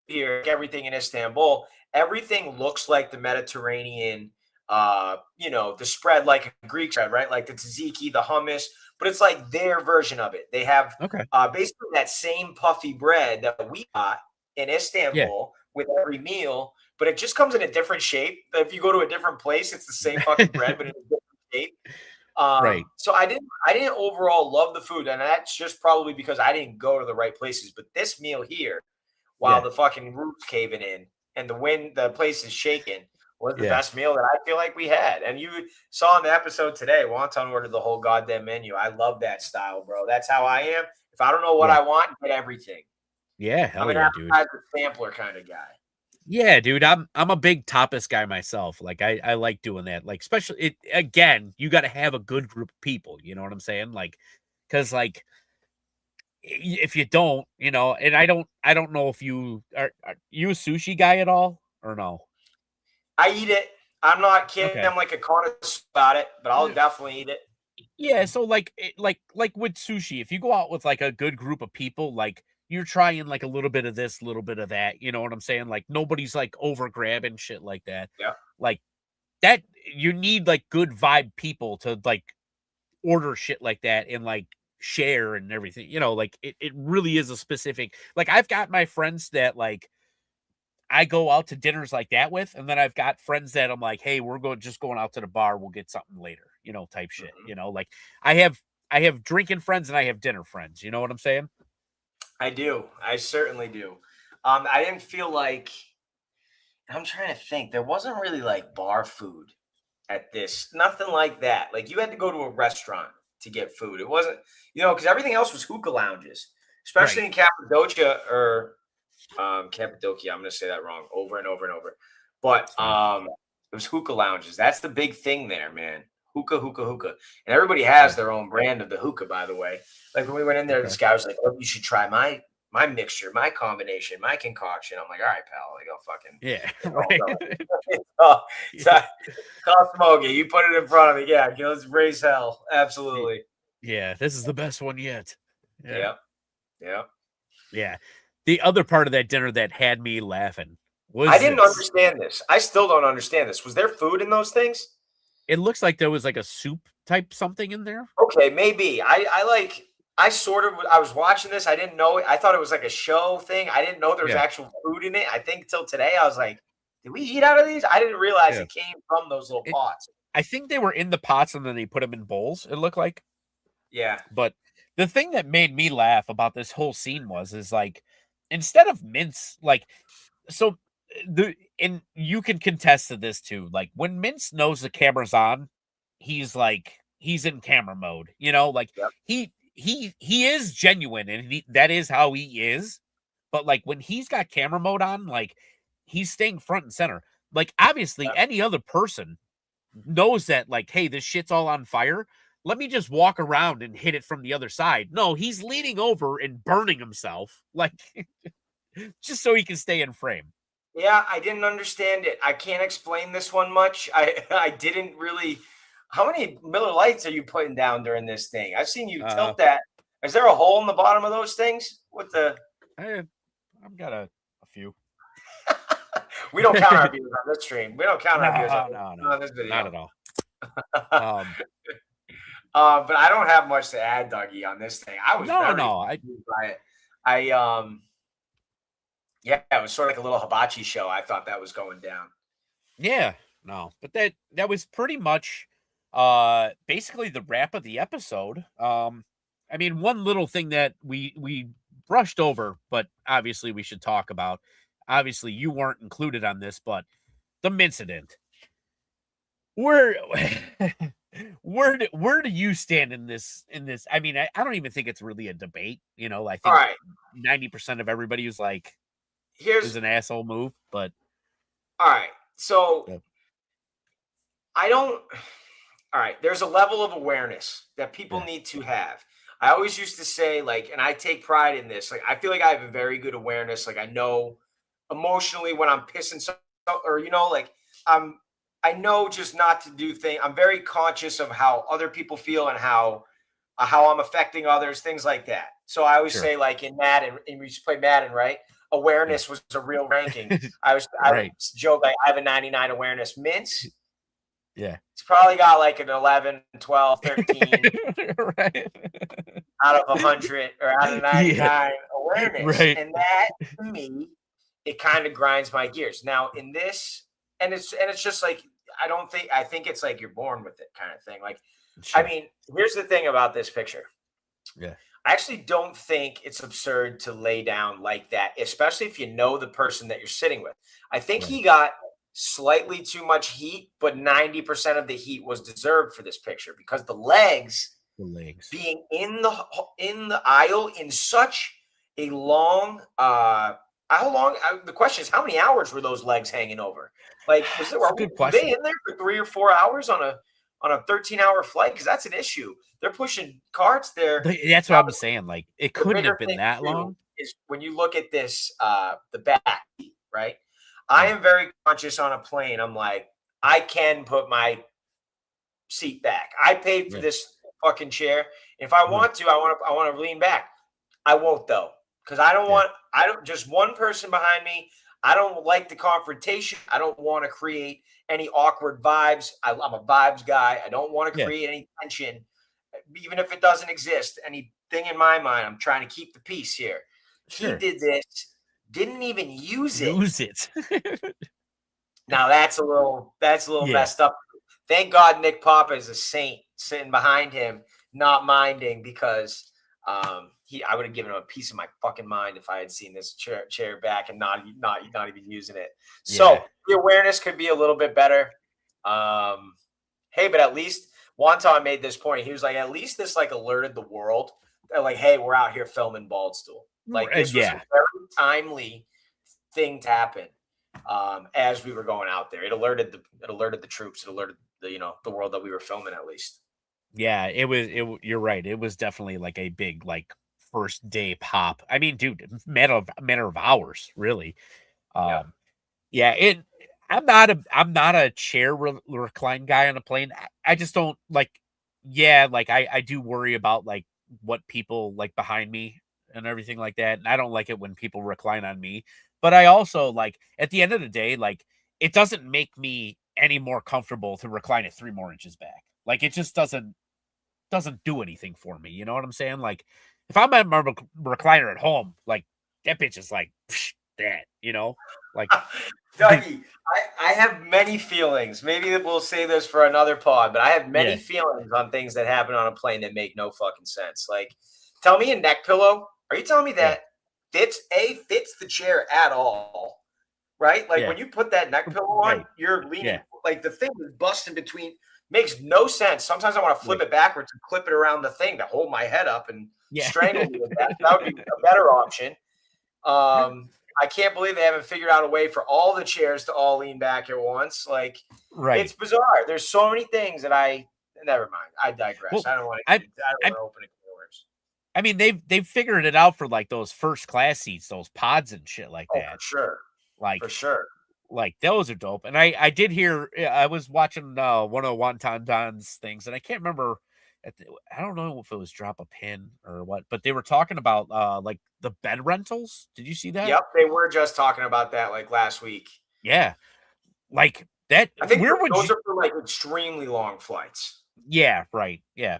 Speaker 2: here, everything in Istanbul, everything looks like the Mediterranean. The spread like a Greek spread, right? Like the tzatziki, the hummus, but it's like their version of it. They have
Speaker 1: Okay.
Speaker 2: basically that same puffy bread that we got in
Speaker 1: Yeah.
Speaker 2: Istanbul with every meal, but it just comes in a different shape. If you go to a different place, it's the same fucking bread, but in a different shape.
Speaker 1: Right.
Speaker 2: So I didn't overall love the food, and that's just probably because I didn't go to the right places. But this meal here, while
Speaker 1: Yeah.
Speaker 2: the fucking roof's caving in and the place is shaking, was the
Speaker 1: Yeah.
Speaker 2: best meal that I feel like we had. And you saw in the episode today, Wonton ordered the whole goddamn menu. I love that style, bro. That's how I am. If I don't know what
Speaker 1: Yeah.
Speaker 2: I want, get everything.
Speaker 1: Yeah.
Speaker 2: I'm
Speaker 1: Hell
Speaker 2: an
Speaker 1: yeah, dude.
Speaker 2: appetizer sampler kind of guy.
Speaker 1: Yeah, dude. I'm a big tapas guy myself. Like I like doing that. Like, especially it again, you got to have a good group of people, you know what I'm saying? Like, cuz like if you don't, and I don't know if are you a sushi guy at all or no?
Speaker 2: I eat it. I'm not kidding.
Speaker 1: Okay.
Speaker 2: I'm like a connoisseur about it, but I'll
Speaker 1: Yeah.
Speaker 2: definitely eat it.
Speaker 1: Yeah, so like like with sushi, if you go out with like a good group of people, like you're trying like a little bit of this, little bit of that, you know what I'm saying? Like nobody's like over grabbing shit like that.
Speaker 2: Yeah.
Speaker 1: Like that you need like good vibe people to like order shit like that and like share and everything. Like it really is a specific like I've got my friends that like I go out to dinners like that with, and then I've got friends that I'm like, "Hey, we're going out to the bar. We'll get something later," type shit.
Speaker 2: Mhm.
Speaker 1: Like I have drinking friends and I have dinner friends. You know what I'm saying?
Speaker 2: I do. I certainly do. I didn't feel like I'm trying to think. There wasn't really like bar food at this. Nothing like that. Like you had to go to a restaurant to get food. It wasn't, because everything else was hookah lounges, especially
Speaker 1: Right.
Speaker 2: in Cappadocia or Cappadocia. I'm going to say that wrong over and over and over. But
Speaker 1: It's fine.
Speaker 2: it was hookah lounges. That's the big thing there, man. Hookah, hookah, hookah. And everybody has
Speaker 1: Yeah.
Speaker 2: their own brand of the hookah, by the way. Like when we went in there,
Speaker 1: Okay.
Speaker 2: this guy was like, "Oh, you should try my mixture, my combination, my concoction." I'm like, "All right, pal." Like, I'll fucking,
Speaker 1: Yeah.
Speaker 2: I'll
Speaker 1: Right.
Speaker 2: go. I'll smoke it. You put it in front of me. Yeah, let's raise hell. Absolutely.
Speaker 1: Yeah. This is the best one yet. Yeah.
Speaker 2: Yeah. Yeah.
Speaker 1: Yeah. The other part of that dinner that had me laughing
Speaker 2: I
Speaker 1: was
Speaker 2: didn't
Speaker 1: this.
Speaker 2: understand this. I still don't understand this. Was there food in those things?
Speaker 1: It looks like there was like a soup type something in there.
Speaker 2: Okay, maybe. I was watching this. I didn't know it. I thought it was like a show thing. I didn't know there was
Speaker 1: Yeah.
Speaker 2: actual food in it. I think till today I was like, did we eat out of these? I didn't realize
Speaker 1: Yeah.
Speaker 2: it came from those little
Speaker 1: It,
Speaker 2: pots.
Speaker 1: I think they were in the pots and then they put them in bowls. It looked like.
Speaker 2: Yeah.
Speaker 1: But the thing that made me laugh about this whole scene is like instead of mince, like so and you can contest to this too. Like when Mince knows the camera's on, he's in camera mode, like
Speaker 2: Yep.
Speaker 1: he is genuine and that is how he is. But like when he's got camera mode on, like he's staying front and center. Like obviously
Speaker 2: Yep.
Speaker 1: any other person knows that like, hey, this shit's all on fire. Let me just walk around and hit it from the other side. No, he's leaning over and burning himself, like just so he can stay in frame.
Speaker 2: Yeah, I didn't understand it. I can't explain this one much. I didn't really. How many Miller Lights are you putting down during this thing? I've seen you
Speaker 1: Uh,
Speaker 2: tilt that. Is there a hole in the bottom of those things? What the?
Speaker 1: I, I've got a few.
Speaker 2: We don't count our beers on this stream. We don't count our beers
Speaker 1: No, no, no,
Speaker 2: on this
Speaker 1: not
Speaker 2: video.
Speaker 1: at all. Um,
Speaker 2: But I don't have much to add, Dougie, on this thing. I was
Speaker 1: no,
Speaker 2: very
Speaker 1: no,
Speaker 2: confused by it. Yeah, it was sort of like a little hibachi show. I thought that was going down.
Speaker 1: yeah, no, but that was pretty much basically the wrap of the episode. I mean, one little thing that we brushed over, but obviously we should talk about. Obviously, you weren't included on this, but the incident. Where where do you stand in this? I mean, I don't even think it's really a debate. You know, I
Speaker 2: All
Speaker 1: think
Speaker 2: right,
Speaker 1: 90% of everybody was like, it was
Speaker 2: here's
Speaker 1: an asshole move, but
Speaker 2: all right. So
Speaker 1: yeah,
Speaker 2: I don't. All right, there's a level of awareness that people
Speaker 1: yeah,
Speaker 2: need to have. I always used to say, like, and I take pride in this. Like, I feel like I have a very good awareness. Like, I know emotionally when I'm pissing or like I'm. I know just not to do things. I'm very conscious of how other people feel and how I'm affecting others, things like that. So I always
Speaker 1: sure,
Speaker 2: say, like in Madden, and we used to play Madden, right?
Speaker 1: yeah,
Speaker 2: Awareness was a real ranking. I would
Speaker 1: right,
Speaker 2: joke like I have a 99 awareness. Mince,
Speaker 1: yeah,
Speaker 2: he's probably got like an 11, 12, 13
Speaker 1: right,
Speaker 2: out of 100 or out of
Speaker 1: yeah,
Speaker 2: 99 awareness.
Speaker 1: right,
Speaker 2: And that to me, it kind of grinds my gears. Now in this, and it's just like I think it's like you're born with it kind of thing. Like, I
Speaker 1: sure,
Speaker 2: mean, here's the thing about this picture.
Speaker 1: yeah,
Speaker 2: I actually don't think it's absurd to lay down like that, especially if you know the person that you're sitting with. I think
Speaker 1: right,
Speaker 2: he got slightly too much heat, but 90% of the heat was deserved for this picture because the legs
Speaker 1: the legs,
Speaker 2: being in the aisle in such a long how long the question is how many hours were those legs hanging over? Like
Speaker 1: it's a good
Speaker 2: were they
Speaker 1: question.
Speaker 2: in there for 3 or 4 hours on a 13-hour flight? Because that's an issue. They're pushing carts there.
Speaker 1: That's what
Speaker 2: Now
Speaker 1: I'm saying. Like, it
Speaker 2: the
Speaker 1: couldn't have
Speaker 2: bigger
Speaker 1: been
Speaker 2: thing
Speaker 1: that
Speaker 2: too
Speaker 1: long.
Speaker 2: is when you look at this the back, right? I
Speaker 1: Yeah,
Speaker 2: am very conscious on a plane. I'm like, I can put my seat back. I paid for
Speaker 1: yeah,
Speaker 2: this fucking chair. If I
Speaker 1: right,
Speaker 2: want to, I want to lean back. I won't though, because
Speaker 1: yeah,
Speaker 2: I don't just one person behind me. I don't like the confrontation. I don't want to create any awkward vibes. I'm a vibes guy. I don't want to
Speaker 1: yeah,
Speaker 2: create any tension, even if it doesn't exist. Anything in my mind, I'm trying to keep the peace here. He
Speaker 1: sure.
Speaker 2: did this, didn't even use it.
Speaker 1: Use it.
Speaker 2: Now that's a little
Speaker 1: Yeah,
Speaker 2: messed up. Thank God Nick Papa is a saint sitting behind him, not minding because I would have given him a piece of my fucking mind if I had seen this chair back and not even using it.
Speaker 1: yeah,
Speaker 2: So the awareness could be a little bit better. Hey, but at least Wonton made this point. He was like, at least this like alerted the world. They're like, hey, we're out here filming Baldstool. Like this was a
Speaker 1: yeah,
Speaker 2: very timely thing to happen as we were going out there. It alerted the troops. It alerted the world that we were filming at least.
Speaker 1: yeah. You're right. It was definitely like a big like first day pop. I mean, dude, matter of hours, really.
Speaker 2: Yep.
Speaker 1: Um, yeah. I'm not a chair recline guy on a plane. I just don't like. Yeah, like I do worry about like what people like behind me and everything like that, and I don't like it when people recline on me. But I also like at the end of the day, like it doesn't make me any more comfortable to recline it 3 more inches back. Like it just doesn't do anything for me. You know what I'm saying? Like if I'm at my recliner at home, like that bitch is like that. You know, like
Speaker 2: Dougie, I have many feelings. Maybe we'll say this for another pod, but I have many
Speaker 1: yeah,
Speaker 2: feelings on things that happen on a plane that make no fucking sense. Like, tell me a neck pillow. Are you telling me
Speaker 1: yeah,
Speaker 2: that fits the chair at all? Right? Like
Speaker 1: yeah,
Speaker 2: when you put that neck pillow on,
Speaker 1: right,
Speaker 2: you're leaning
Speaker 1: yeah,
Speaker 2: like the thing is busting between. Makes no sense. Sometimes I want to flip
Speaker 1: right,
Speaker 2: it backwards and clip it around the thing to hold my head up and
Speaker 1: yeah,
Speaker 2: strangle me with that. That would be a better option. I can't believe they haven't figured out a way for all the chairs to all lean back at once. Like it's
Speaker 1: right.
Speaker 2: bizarre. There's so many things that I never mind. I digress.
Speaker 1: Well,
Speaker 2: I don't want
Speaker 1: I
Speaker 2: to. I don't
Speaker 1: I
Speaker 2: want to open it words.
Speaker 1: I mean, they've figured it out for, like, those first class seats, those pods and shit like
Speaker 2: Oh, for
Speaker 1: that.
Speaker 2: sure. For
Speaker 1: Like
Speaker 2: sure.
Speaker 1: like those are dope. And I did hear I was watching one of Wonton Don's things, and I can't remember I don't know if it was Drop a Pin or what, but they were talking about like the bed rentals. Did you see that?
Speaker 2: Yep, they were just talking about that like last week.
Speaker 1: Yeah. Like that
Speaker 2: I think
Speaker 1: where would
Speaker 2: those
Speaker 1: you
Speaker 2: are for like extremely long flights.
Speaker 1: Yeah, right. Yeah.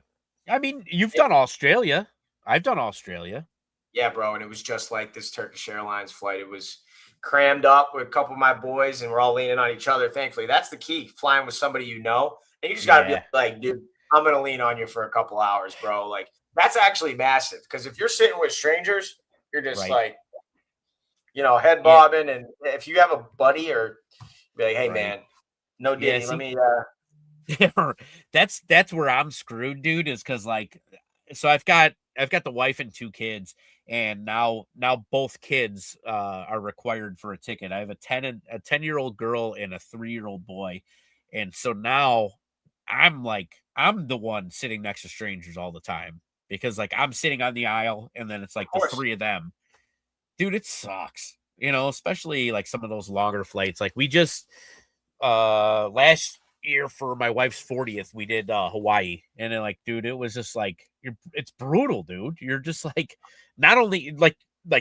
Speaker 1: I mean, you've
Speaker 2: Yeah,
Speaker 1: done Australia. I've done Australia.
Speaker 2: yeah, bro. And it was just like this Turkish Airlines flight. It was crammed up with a couple of my boys, and we're all leaning on each other. Thankfully, that's the key. Flying with somebody you know, and you just got to be
Speaker 1: Yeah,
Speaker 2: like, dude, I'm gonna lean on you for a couple hours, bro. Like that's actually massive because if you're sitting with strangers, you're just
Speaker 1: right.
Speaker 2: like, head
Speaker 1: Yeah,
Speaker 2: bobbing. And if you have a buddy or be like, hey
Speaker 1: right.
Speaker 2: man, no
Speaker 1: Yeah,
Speaker 2: diddy, let
Speaker 1: see,
Speaker 2: me
Speaker 1: that's where I'm screwed, dude, is because like so I've got the wife and two kids, and now both kids are required for a ticket. I have a 10-year-old girl and a 3-year-old boy. And so now I'm the one sitting next to strangers all the time because like I'm sitting on the aisle and then it's
Speaker 2: of
Speaker 1: like the
Speaker 2: course.
Speaker 1: three of them. Dude, it sucks. Especially like some of those longer flights. Like we just last year for my wife's 40th, we did Hawaii. And then like, dude, it was just like it's brutal, dude. You're just like not only like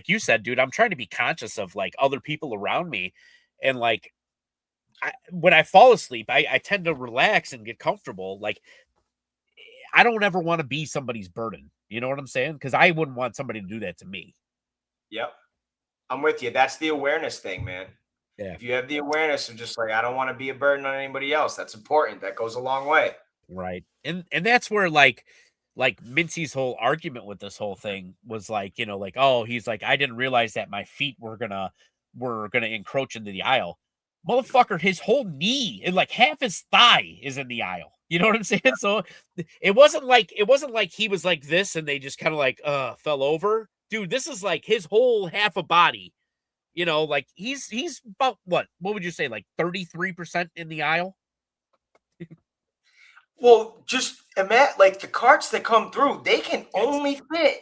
Speaker 1: you said, dude, I'm trying to be conscious of like other people around me. And like when I fall asleep, I tend to relax and get comfortable. Like I don't ever want to be somebody's burden. You know what I'm saying? Because I wouldn't want somebody to do that to me.
Speaker 2: Yep. I'm with you. That's the awareness thing, man.
Speaker 1: Yeah.
Speaker 2: If you have the awareness of just like, I don't want to be a burden on anybody else, that's important. That goes a long way.
Speaker 1: Right. And that's where like Mincy's whole argument with this whole thing was like, like, oh, he's like, I didn't realize that my feet were gonna encroach into the aisle. Motherfucker, his whole knee and like half his thigh is in the aisle. You know what I'm saying? So it wasn't like he was like this and they just kind of like fell over. Dude, this is like his whole half a body. Like he's about what would you say, like 33% in the aisle?
Speaker 2: Well, just imagine like the carts that come through, they can
Speaker 1: Yes.
Speaker 2: only fit.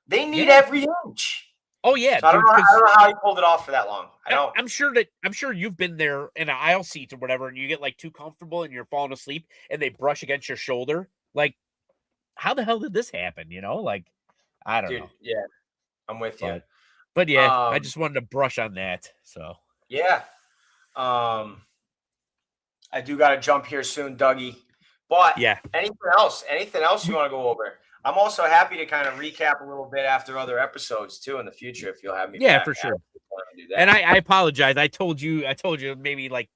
Speaker 2: They need
Speaker 1: Yeah.
Speaker 2: every inch.
Speaker 1: Oh yeah,
Speaker 2: So I don't
Speaker 1: dude,
Speaker 2: know. I
Speaker 1: because
Speaker 2: don't know how he pulled it off for that long. I don't.
Speaker 1: I'm sure you've been there in an aisle seat or whatever, and you get like too comfortable and you're falling asleep and they brush against your shoulder. Like, how the hell did this happen? Like, I don't
Speaker 2: Dude,
Speaker 1: know.
Speaker 2: yeah, I'm with you.
Speaker 1: But yeah, I
Speaker 2: Um,
Speaker 1: just wanted to brush on that. So
Speaker 2: yeah. Um, I do got to jump here soon, Dougie. But
Speaker 1: yeah.
Speaker 2: anything else? Anything else you want to go over? I'm also happy to kind of recap a little bit after other episodes too in the future if you'll have me
Speaker 1: Yeah,
Speaker 2: back.
Speaker 1: for
Speaker 2: I
Speaker 1: sure.
Speaker 2: want to do
Speaker 1: And
Speaker 2: that.
Speaker 1: I apologize. I told you maybe like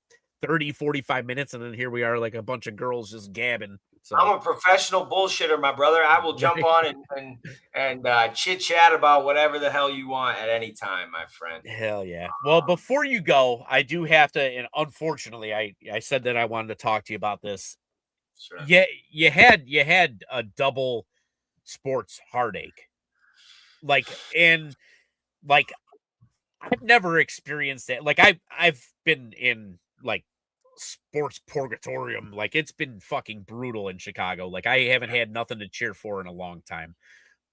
Speaker 1: 30, 45 minutes, and then here we are like a bunch of girls just gabbing. So
Speaker 2: I'm a professional bullshitter, my brother. I will jump
Speaker 1: right.
Speaker 2: on and chit chat about whatever the hell you want at any time, my friend.
Speaker 1: Hell yeah. Well, before you go, I do have to, and unfortunately, I said that I wanted to talk to you about this.
Speaker 2: Sure.
Speaker 1: Yeah, you had a double sports heartache. And like I've never experienced it. Like I've been in like sports purgatorium. Like it's been fucking brutal in Chicago. Like I haven't had nothing to cheer for in a long time.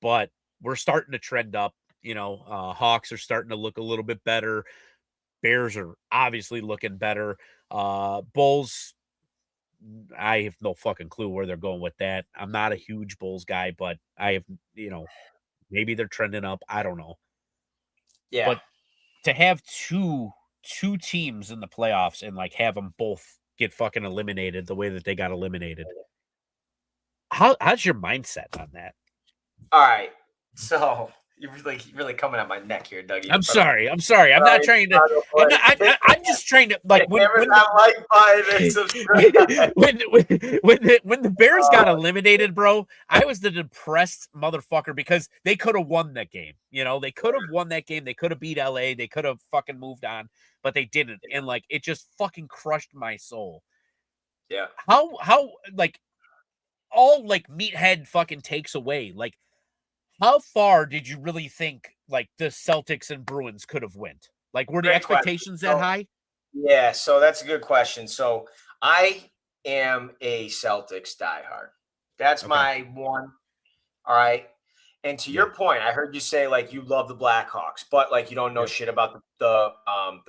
Speaker 1: But we're starting to trend up. Hawks are starting to look a little bit better. Bears are obviously looking better. Bulls, I have no fucking clue where they're going with that. I'm not a huge Bulls guy, but I have, maybe they're trending up. I don't know.
Speaker 2: Yeah.
Speaker 1: But to have two teams in the playoffs and like have them both get fucking eliminated the way that they got eliminated. How's your mindset on that?
Speaker 2: All right. So you're really coming at my neck here, Dougie, in
Speaker 1: I'm
Speaker 2: front of
Speaker 1: sorry. I'm sorry. I'm not
Speaker 2: Sorry,
Speaker 1: trying to.
Speaker 2: Chicago
Speaker 1: I'm not.
Speaker 2: boys.
Speaker 1: I'm just trying to like
Speaker 2: Hit that like button and
Speaker 1: when
Speaker 2: subscribe.
Speaker 1: when the Bears got
Speaker 2: Uh,
Speaker 1: eliminated, bro, I was the depressed motherfucker because they could have won that game. They could have won that game. They could have beat LA. They could have fucking moved on, but they didn't. And like it just fucking crushed my soul.
Speaker 2: yeah.
Speaker 1: How like all like meathead fucking takes away. Like how far did you really think like the Celtics and Bruins could have went? Like were the
Speaker 2: Great question.
Speaker 1: expectations that
Speaker 2: So
Speaker 1: high?
Speaker 2: yeah, so that's a good question. So I am a Celtics diehard. That's
Speaker 1: Okay.
Speaker 2: my one. All right. And to
Speaker 1: Yeah.
Speaker 2: your point, I heard you say like you love the Blackhawks, but like you don't know
Speaker 1: Yep.
Speaker 2: shit about the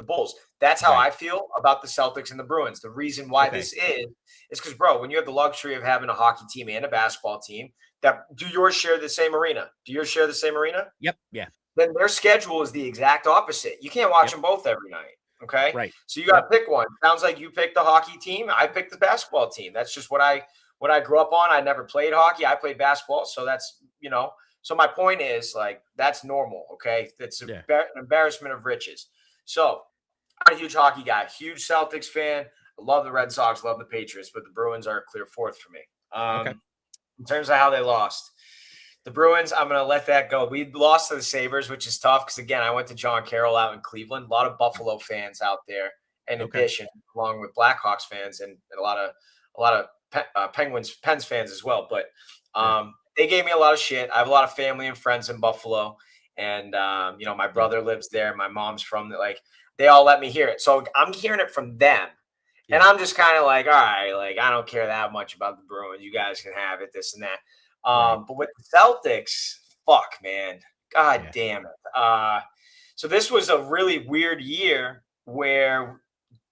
Speaker 2: Bulls. That's how
Speaker 1: Right.
Speaker 2: I feel about the Celtics and the Bruins. The reason why
Speaker 1: Okay.
Speaker 2: this is because, bro, when you have the luxury of having a hockey team and a basketball team, that do yours share the same arena? Do yours share the same arena?
Speaker 1: Yep. Yeah.
Speaker 2: Then their schedule is the exact opposite. You can't watch
Speaker 1: Yep.
Speaker 2: them both every night. Okay.
Speaker 1: Right.
Speaker 2: So you got
Speaker 1: Yep.
Speaker 2: to pick one. Sounds like you picked the hockey team. I picked the basketball team. That's just what I grew up on. I never played hockey. I played basketball. So that's. So my point is like, that's normal. Okay. It's
Speaker 1: Yeah.
Speaker 2: an embarrassment of riches. So I'm a huge hockey guy, huge Celtics fan. I love the Red Sox, love the Patriots, but the Bruins are a clear fourth for me.
Speaker 1: Okay.
Speaker 2: In terms of how they lost, the Bruins, I'm going to let that go. We lost to the Sabres, which is tough because, again, I went to John Carroll out in Cleveland. A lot of Buffalo fans out there, in
Speaker 1: Okay.
Speaker 2: addition, along with Blackhawks fans and a lot of Pens fans as well. But
Speaker 1: Yeah.
Speaker 2: they gave me a lot of shit. I have a lot of family and friends in Buffalo. And, my
Speaker 1: Yeah.
Speaker 2: brother lives there. My mom's from there. Like, they all let me hear it. So I'm hearing it from them. And
Speaker 1: Yeah.
Speaker 2: I'm just kind of like, all right, like, I don't care that much about the Bruins. You guys can have it, this and that.
Speaker 1: Right.
Speaker 2: But with the Celtics, fuck, man. God
Speaker 1: Yeah.
Speaker 2: damn it. So this was a really weird year where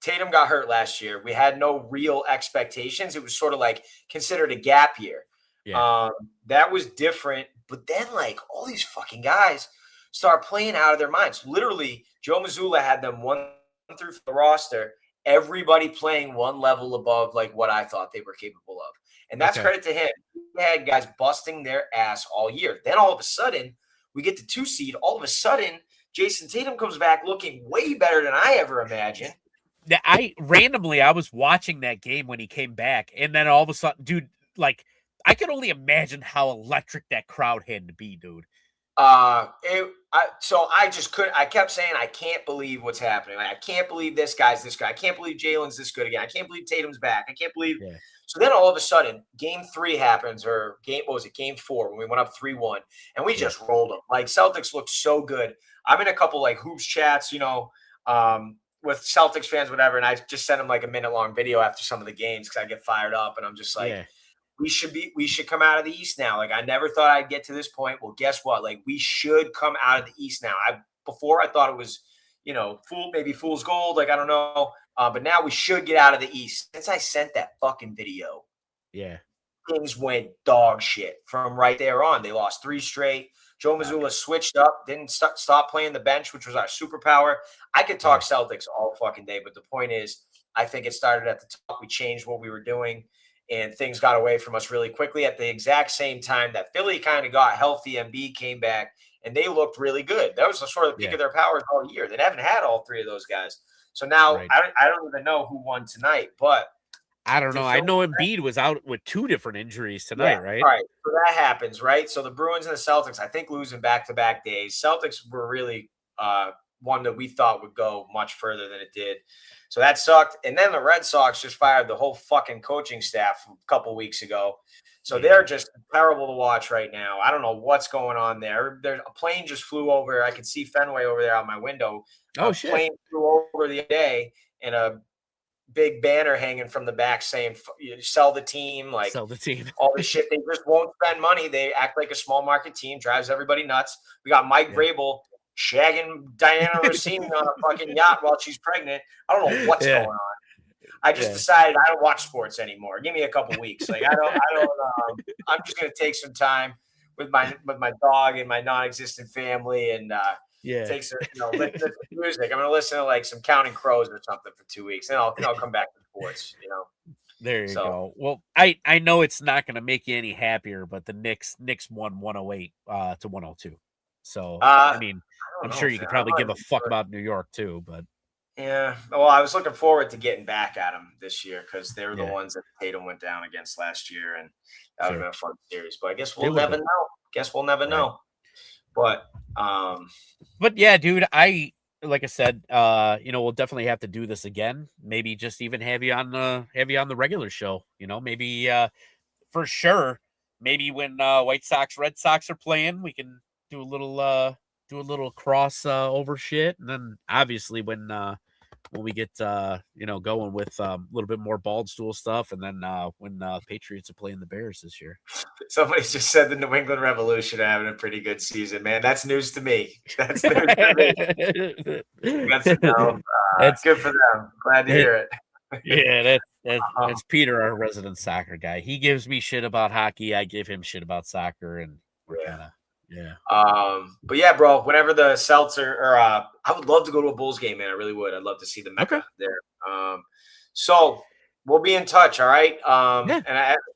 Speaker 2: Tatum got hurt last year. We had no real expectations. It was sort of like considered a gap year.
Speaker 1: Yeah.
Speaker 2: Um, that was different. But then, like, all these fucking guys start playing out of their minds. Literally, Joe Mazzulla had them one through the roster, everybody playing one level above like what I thought they were capable of. And that's
Speaker 1: Okay.
Speaker 2: credit to him. He had guys busting their ass all year. Then all of a sudden, we get the 2 seed. All of a sudden, Jason Tatum comes back looking way better than I ever imagined.
Speaker 1: I was watching that game when he came back, and then all of a sudden, dude, like I can only imagine how electric that crowd had to be, dude.
Speaker 2: So I just couldn't. I kept saying, I can't believe what's happening. Like, I can't believe this guy's this guy. I can't believe Jalen's this good again. I can't believe Tatum's back. I can't believe.
Speaker 1: Yeah.
Speaker 2: So then all of a sudden, game 3 happens, or what was it, game 4, when we went up 3-1, and we
Speaker 1: Yeah.
Speaker 2: just rolled them. Like, Celtics looked so good. I'm in a couple like hoops chats, with Celtics fans, whatever, and I just sent them like a minute-long video after some of the games because I get fired up, and I'm just like,
Speaker 1: Yeah.
Speaker 2: we should come out of the East now. Like, I never thought I'd get to this point. Well, guess what? Like, we should come out of the East now. Before I thought it was, maybe fool's gold. Like, I don't know. But now we should get out of the East. Since I sent that fucking video,
Speaker 1: Yeah.
Speaker 2: things went dog shit from right there on. They lost 3 straight. Joe Mazzulla switched up, didn't stop playing the bench, which was our superpower. I could talk Celtics all fucking day, but the point is, I think it started at the top. We changed what we were doing, and things got away from us really quickly at the exact same time that Philly kind of got healthy. Embiid came back, and they looked really good. That was the sort of the peak of their powers all year. They haven't had all 3 of those guys. So now
Speaker 1: Right.
Speaker 2: I don't even know who won tonight, but
Speaker 1: I don't know. I
Speaker 2: Philly
Speaker 1: know Embiid was out with 2 different injuries tonight, right?
Speaker 2: all right. So that happens, right? So the Bruins and the Celtics, I think, losing back-to-back days. Celtics were really one that we thought would go much further than it did. So that sucked. And then the Red Sox just fired the whole fucking coaching staff a couple weeks ago. So they're just terrible to watch right now. I don't know what's going on there. There's a plane just flew over. I could see Fenway over there out my window.
Speaker 1: Oh,
Speaker 2: A
Speaker 1: shit.
Speaker 2: plane flew over the other day, and a big banner hanging from the back saying, sell the team, like
Speaker 1: Sell the team.
Speaker 2: all this shit. They just won't spend money. They act like a small market team, drives everybody nuts. We got Mike Vrabel shagging Diana Rossini on a fucking yacht while she's pregnant. I don't know what's going on. I just decided I don't watch sports anymore. Give me a couple weeks. Like, I'm just going to take some time with my dog and my non-existent family, and take some, listen to music. I'm going to listen to like some Counting Crows or something for 2 weeks, and I'll come back to sports.
Speaker 1: There you go. Well, I know it's not going to make you any happier, but the Knicks won 108 to 102. So I mean, I'm sure you could probably give a fuck about New York too, but
Speaker 2: yeah. Well, I was looking forward to getting back at them this year because they were the ones that Tatum went down against last year, and that would have been a fun series. But I guess we'll never know. But
Speaker 1: yeah, dude, like I said, we'll definitely have to do this again. Maybe just even have you on the regular show. Maybe for sure. Maybe when White Sox, Red Sox are playing, we can do a little cross over shit, and then obviously when when we get going with a little bit more Baldstool stuff, and then when Patriots are playing the Bears this year.
Speaker 2: Somebody just said the New England Revolution are having a pretty good season, man. That's news to me. That's news to me. That's no.
Speaker 1: That's
Speaker 2: Good for them. Glad to hear it.
Speaker 1: Yeah, that's Peter, our resident soccer guy. He gives me shit about hockey. I give him shit about soccer, and we're kind of
Speaker 2: But yeah, bro. Whenever the Celts I would love to go to a Bulls game, man. I really would. I'd love to see the Mecca there. So we'll be in touch, all right? And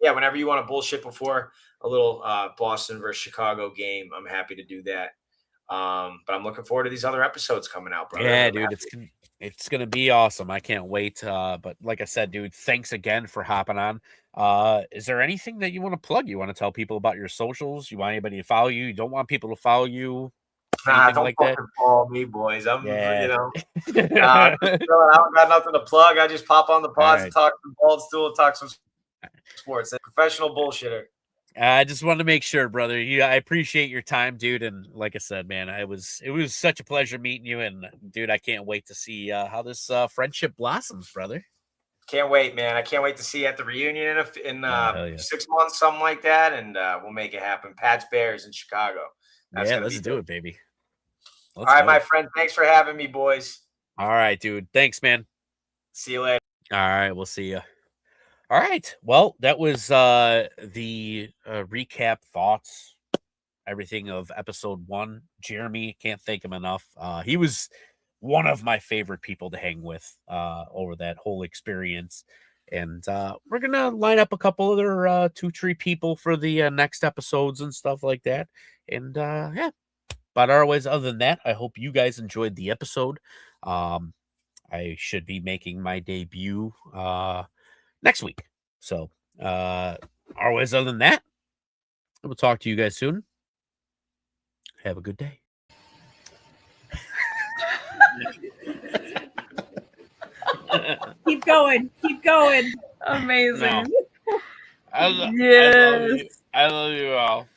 Speaker 2: whenever you want to bullshit before a little Boston versus Chicago game, I'm happy to do that. But I'm looking forward to these other episodes coming out, brother.
Speaker 1: Yeah, dude, it's gonna be awesome. I can't wait. But like I said, dude, thanks again for hopping on. Is there anything that you want to plug? You want to tell people about your socials? You want anybody to follow you? You don't want people to follow you?
Speaker 2: Nah, don't
Speaker 1: like
Speaker 2: fucking
Speaker 1: that?
Speaker 2: follow me, boys. I'm,
Speaker 1: Yeah.
Speaker 2: I don't got nothing to plug. I just pop on the pods and talk some Baldstool, talk some sports. Professional bullshitter.
Speaker 1: I just wanted to make sure, brother. I appreciate your time, dude. And like I said, man, it was such a pleasure meeting you. And dude, I can't wait to see how this friendship blossoms, brother.
Speaker 2: Can't wait, man. I can't wait to see you at the reunion in 6 months, something like that. And we'll make it happen. Pats Bears in Chicago.
Speaker 1: Let's do it, baby.
Speaker 2: All right, my friend. Thanks for having me, boys.
Speaker 1: All right, dude. Thanks, man.
Speaker 2: See you later.
Speaker 1: All right, we'll see you. All right. Well, that was the recap, thoughts, everything of episode 1. Jeremy, can't thank him enough. He was one of my favorite people to hang with over that whole experience. And we're going to line up a couple other 2-3 people for the next episodes and stuff like that. And yeah. But otherwise, other than that, I hope you guys enjoyed the episode. I should be making my debut next week. So, otherwise, other than that, we'll talk to you guys soon. Have a good day.
Speaker 3: Keep going. Keep going. Amazing.
Speaker 1: No. I love you all.